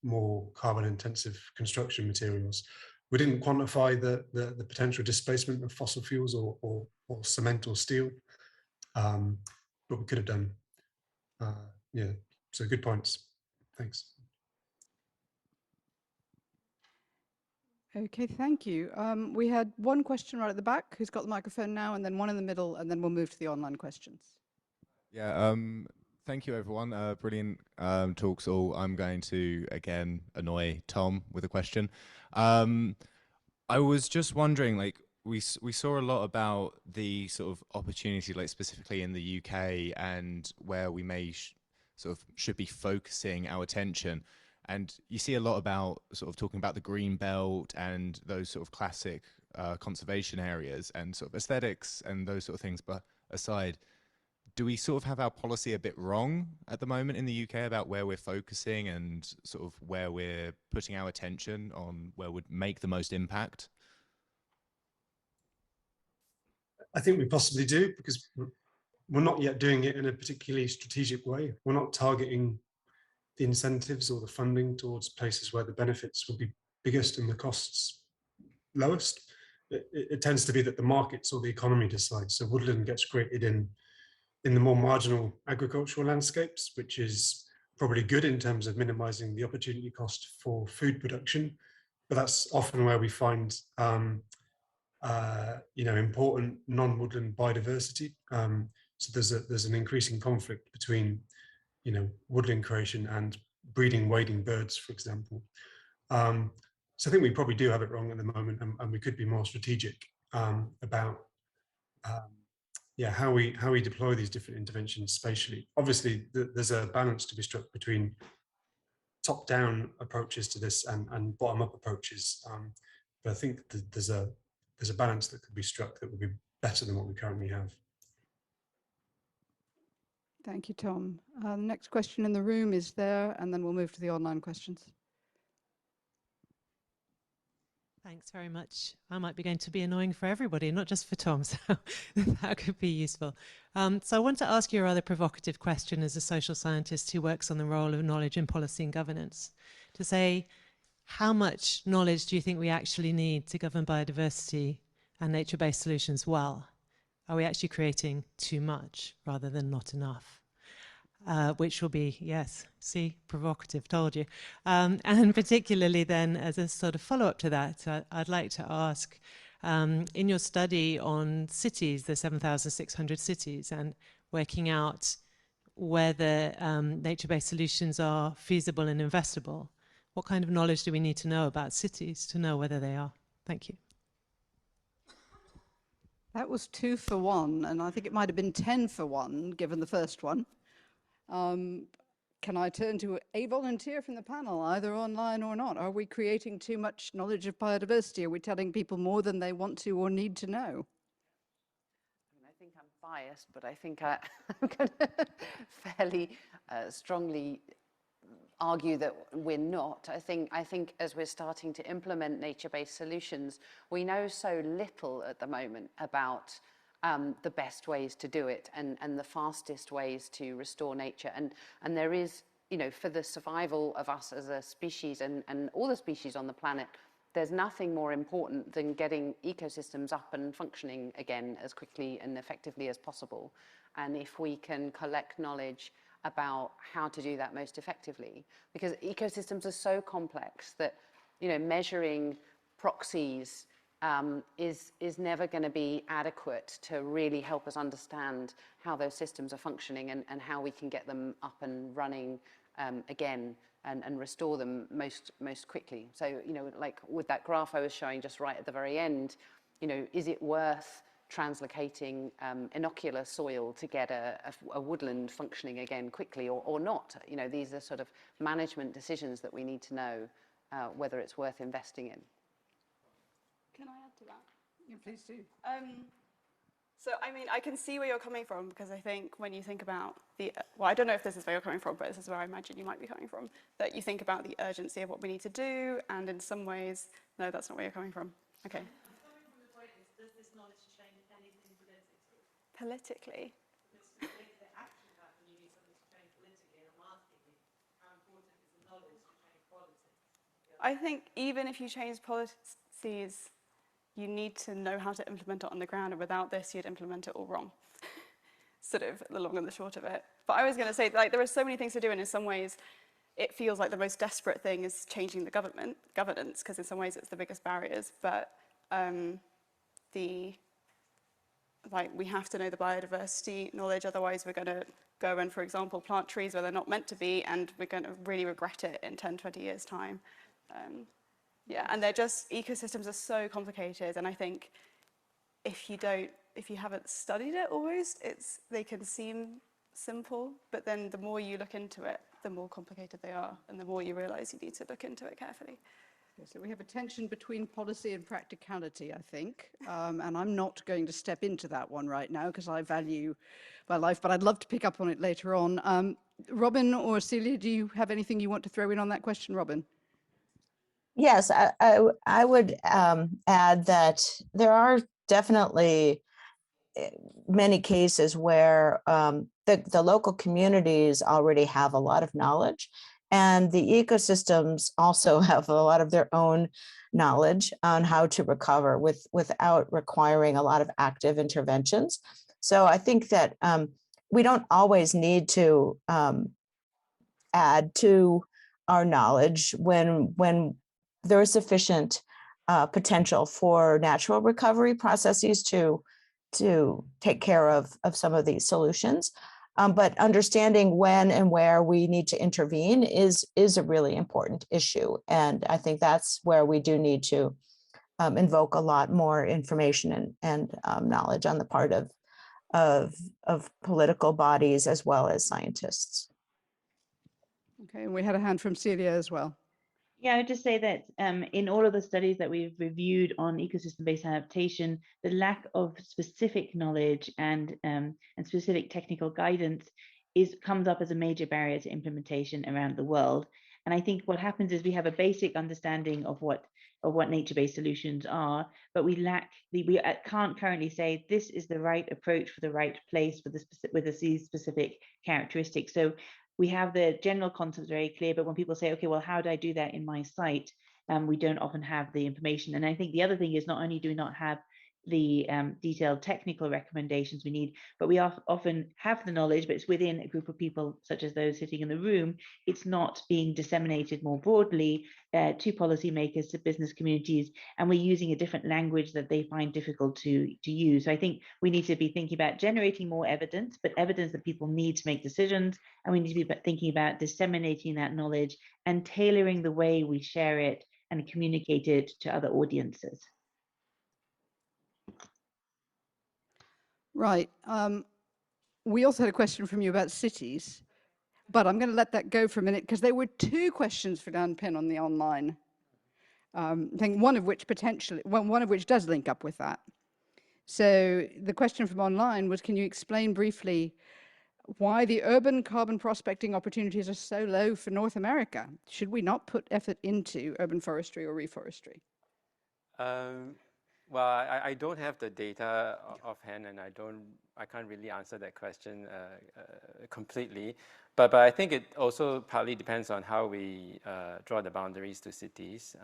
more carbon-intensive construction materials. We didn't quantify the potential displacement of fossil fuels or cement or steel, but we could have done. Yeah, so good points. Thanks. Okay, thank you. We had one question right at the back, who's got the microphone now, and then one in the middle, and then we'll move to the online questions. Yeah, thank you everyone. Brilliant talks all. I'm going to, again, annoy Tom with a question. I was just wondering, like, we saw a lot about the sort of opportunity, like specifically in the UK, and where we may should be focusing our attention. And you see a lot about sort of talking about the green belt and those sort of classic conservation areas and sort of aesthetics and those sort of things. But aside, do we sort of have our policy a bit wrong at the moment in the UK about where we're focusing and sort of where we're putting our attention on where would make the most impact? I think we possibly do, because we're not yet doing it in a particularly strategic way. We're not targeting the incentives or the funding towards places where the benefits will be biggest and the costs lowest. It tends to be that the markets or the economy decides. So woodland gets created in the more marginal agricultural landscapes, which is probably good in terms of minimizing the opportunity cost for food production. But that's often where we find important non-woodland biodiversity. So there's an increasing conflict between woodland creation and breeding wading birds, for example. So I think we probably do have it wrong at the moment, and we could be more strategic about how we deploy these different interventions spatially. Obviously, there's a balance to be struck between top-down approaches to this and bottom-up approaches. But I think there's a balance that could be struck that would be better than what we currently have. Thank you, Tom. The next question in the room is there, and then we'll move to the online questions. Thanks very much. I might be going to be annoying for everybody, not just for Tom, so that could be useful. So I want to ask you a rather provocative question as a social scientist who works on the role of knowledge in policy and governance, to say, how much knowledge do you think we actually need to govern biodiversity and nature-based solutions well? Are we actually creating too much rather than not enough? Which will be, yes, see, provocative, told you. And particularly then, as a sort of follow-up to that, I'd like to ask, in your study on cities, the 7,600 cities, and working out whether nature-based solutions are feasible and investable, what kind of knowledge do we need to know about cities to know whether they are? Thank you. That was 2 for 1, and I think it might have been 10 for 1, given the first one. Can I turn to a volunteer from the panel, either online or not? Are we creating too much knowledge of biodiversity? Are we telling people more than they want to or need to know? I think I'm biased, but I think I'm going to fairly strongly argue that we're not. I think as we're starting to implement nature-based solutions, we know so little at the moment about the best ways to do it and the fastest ways to restore nature. And there is, you know, for the survival of us as a species and all the species on the planet, there's nothing more important than getting ecosystems up and functioning again as quickly and effectively as possible. And if we can collect knowledge about how to do that most effectively, because ecosystems are so complex that, you know, measuring proxies is never going to be adequate to really help us understand how those systems are functioning and how we can get them up and running again and restore them most quickly. So, you know, like with that graph I was showing just right at the very end, you know, is it worth translocating inocular soil to get a woodland functioning again quickly or not? You know, these are sort of management decisions that we need to know whether it's worth investing in. Can I add to that? Yeah, please do. So, I mean, I can see where you're coming from, because I think when you think about well, I don't know if this is where you're coming from, but this is where I imagine you might be coming from, that you think about the urgency of what we need to do, and in some ways, no, that's not where you're coming from. Okay. Does this knowledge change anything politically? Politically? The action happen, you need something to change politically, and I'm asking you, how important is the knowledge to change policy? I think even if you change policies, you need to know how to implement it on the ground, and without this, you'd implement it all wrong. Sort of the long and the short of it. But I was going to say, like, there are so many things to do, and in some ways, it feels like the most desperate thing is changing the governance, because in some ways it's the biggest barriers. But we have to know the biodiversity knowledge, otherwise we're going to go and, for example, plant trees where they're not meant to be, and we're going to really regret it in 10, 20 years' time. Yeah, and they're just, ecosystems are so complicated, and I think if you haven't studied it almost, they can seem simple, but then the more you look into it, the more complicated they are, and the more you realize you need to look into it carefully. So we have a tension between policy and practicality, I think, and I'm not going to step into that one right now because I value my life, but I'd love to pick up on it later on. Robin or Celia, do you have anything you want to throw in on that question, Robin? Yes, I would add that there are definitely many cases where the local communities already have a lot of knowledge, and the ecosystems also have a lot of their own knowledge on how to recover without requiring a lot of active interventions. So I think that we don't always need to add to our knowledge when there is sufficient potential for natural recovery processes to take care of some of these solutions. But understanding when and where we need to intervene is a really important issue. And I think that's where we do need to invoke a lot more information and knowledge on the part of political bodies as well as scientists. Okay, and we had a hand from Celia as well. Yeah, I would just say that in all of the studies that we've reviewed on ecosystem-based adaptation, the lack of specific knowledge and specific technical guidance comes up as a major barrier to implementation around the world. And I think what happens is we have a basic understanding of what nature-based solutions are, but we can't currently say this is the right approach for the right place with these specific characteristics. So we have the general concepts very clear, but when people say, okay, well, how do I do that in my site? We don't often have the information. And I think the other thing is not only do we not have the detailed technical recommendations we need, but we often have the knowledge, but it's within a group of people such as those sitting in the room. It's not being disseminated more broadly to policymakers, to business communities, and we're using a different language that they find difficult to use. So I think we need to be thinking about generating more evidence, but evidence that people need to make decisions, and we need to be thinking about disseminating that knowledge and tailoring the way we share it and communicate it to other audiences. Right. We also had a question from you about cities, but I'm going to let that go for a minute because there were two questions for Dan Pin on the online. I think one of which does link up with that. So the question from online was, can you explain briefly why the urban carbon prospecting opportunities are so low for North America? Should we not put effort into urban forestry or reforestry? Well, I don't have the data offhand, and I can't really answer that question completely. But I think it also partly depends on how we draw the boundaries to cities.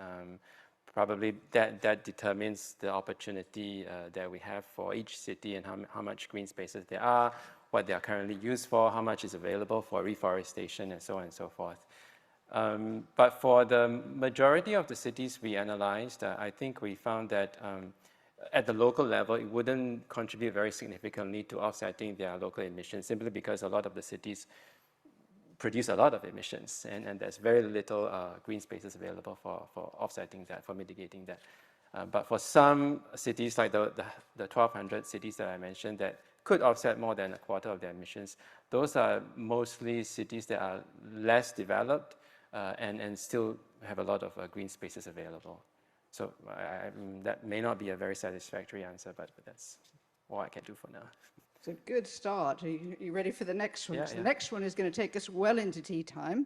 Probably that determines the opportunity that we have for each city and how much green spaces there are, what they are currently used for, how much is available for reforestation, and so on and so forth. But for the majority of the cities we analyzed, I think we found that at the local level, it wouldn't contribute very significantly to offsetting their local emissions, simply because a lot of the cities produce a lot of emissions, and there's very little green spaces available for offsetting that, for mitigating that. But for some cities, like the 1,200 cities that I mentioned, that could offset more than a quarter of their emissions, those are mostly cities that are less developed and still have a lot of green spaces available. So that may not be a very satisfactory answer, but that's all I can do for now. It's a good start. Are you ready for the next one? Yeah, So yeah. the next one is going to take us well into tea time.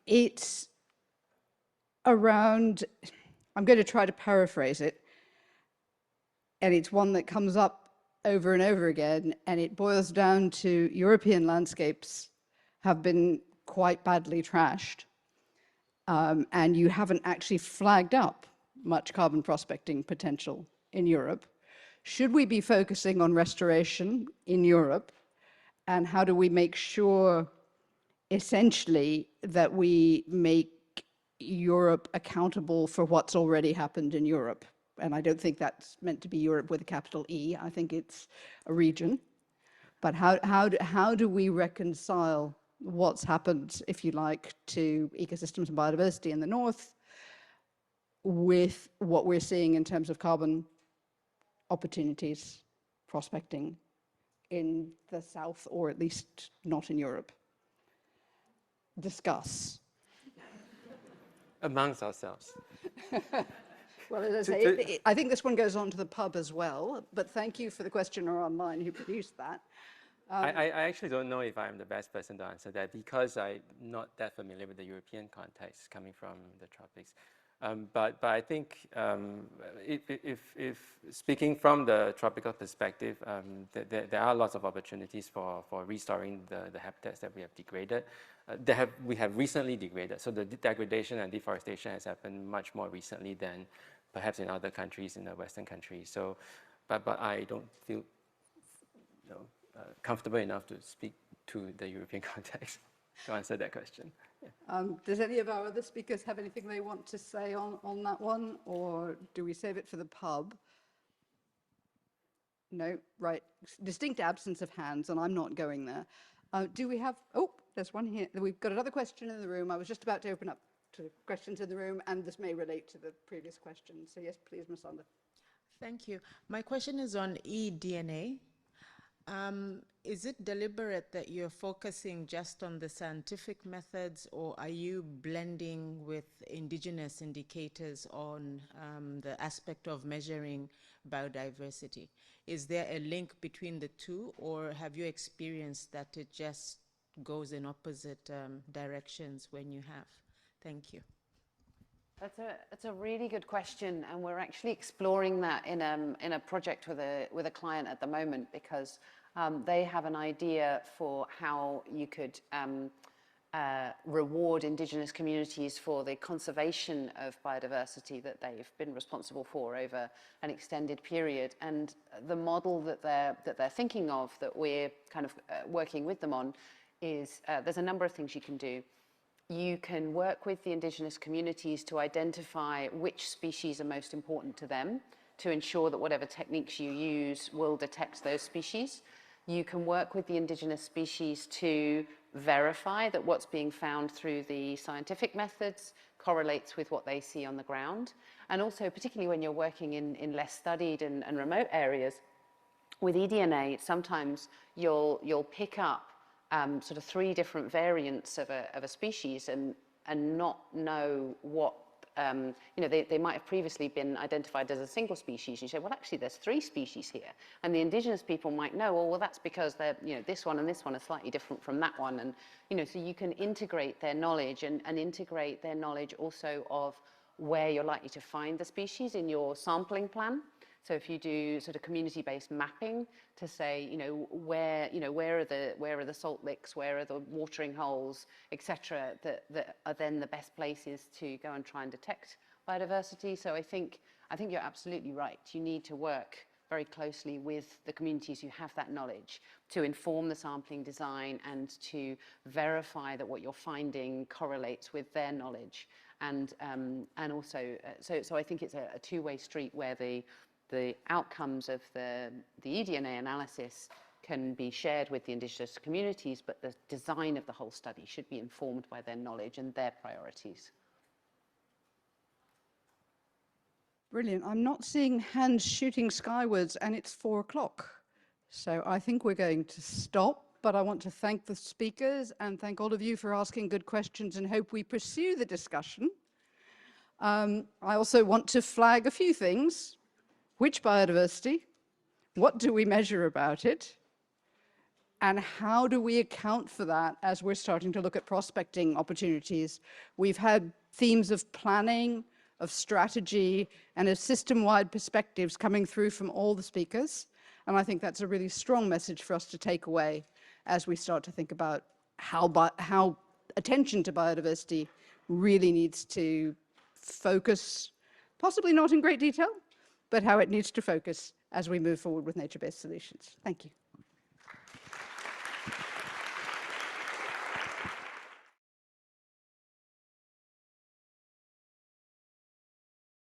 It's around, I'm going to try to paraphrase it, and it's one that comes up over and over again, and it boils down to European landscapes have been quite badly trashed, and you haven't actually flagged up much carbon prospecting potential in Europe. Should we be focusing on restoration in Europe, and how do we make sure essentially that we make Europe accountable for what's already happened in Europe? And I don't think that's meant to be Europe with a capital E. I think it's a region. But how do we reconcile what's happened, if you like, to ecosystems and biodiversity in the north with what we're seeing in terms of carbon opportunities prospecting in the south, or at least not in Europe? Discuss. Amongst ourselves. Well, as I say, I think this one goes on to the pub as well, but thank you for the questioner online who produced that. I actually don't know if I'm the best person to answer that, because I'm not that familiar with the European context coming from the tropics. But I think if speaking from the tropical perspective, there are lots of opportunities for restoring the habitats that we have degraded. We have recently degraded, so the degradation and deforestation has happened much more recently than perhaps in other countries, in the Western countries. So, but I don't feel comfortable enough to speak to the European context to answer that question. Yeah. Does any of our other speakers have anything they want to say on that one, or do we save it for the pub? No, right. Distinct absence of hands, and I'm not going there. Do we have, oh, there's one here. We've got another question in the room. I was just about to open up to questions in the room, and this may relate to the previous question. So yes, please, Ms. Sander. Thank you. My question is on eDNA. Is it deliberate that you're focusing just on the scientific methods, or are you blending with indigenous indicators on the aspect of measuring biodiversity? Is there a link between the two, or have you experienced that it just goes in opposite directions when you have? Thank you. That's a really good question, and we're actually exploring that in a project with a client at the moment, because they have an idea for how you could reward indigenous communities for the conservation of biodiversity that they've been responsible for over an extended period. And the model that they're thinking of, that we're kind of working with them on, is there's a number of things you can do. You can work with the indigenous communities to identify which species are most important to them, to ensure that whatever techniques you use will detect those species. You can work with the indigenous species to verify that what's being found through the scientific methods correlates with what they see on the ground. And also, particularly when you're working in less studied and remote areas, with eDNA, sometimes you'll pick up sort of 3 different variants of a species and not know what, you know, they might have previously been identified as a single species. You say, well, actually, there's 3 species here. And the indigenous people might know, oh, well, that's because they're, you know, this one and this one are slightly different from that one. And, you know, so you can integrate their knowledge and integrate their knowledge also of where you're likely to find the species in your sampling plan. So if you do sort of community-based mapping to say, you know, where are the salt licks, where are the watering holes, etc., that are then the best places to go and try and detect biodiversity. So I think you're absolutely right. You need to work very closely with the communities who have that knowledge to inform the sampling design and to verify that what you're finding correlates with their knowledge. And also, so I think it's a two-way street where the outcomes of the eDNA analysis can be shared with the indigenous communities, but the design of the whole study should be informed by their knowledge and their priorities. Brilliant. I'm not seeing hands shooting skywards, and it's 4 o'clock. So I think we're going to stop, but I want to thank the speakers and thank all of you for asking good questions and hope we pursue the discussion. I also want to flag a few things. Which biodiversity? What do we measure about it? And how do we account for that as we're starting to look at prospecting opportunities? We've had themes of planning, of strategy, and of system-wide perspectives coming through from all the speakers. And I think that's a really strong message for us to take away as we start to think about how attention to biodiversity really needs to focus, possibly not in great detail, but how it needs to focus as we move forward with nature-based solutions. Thank you.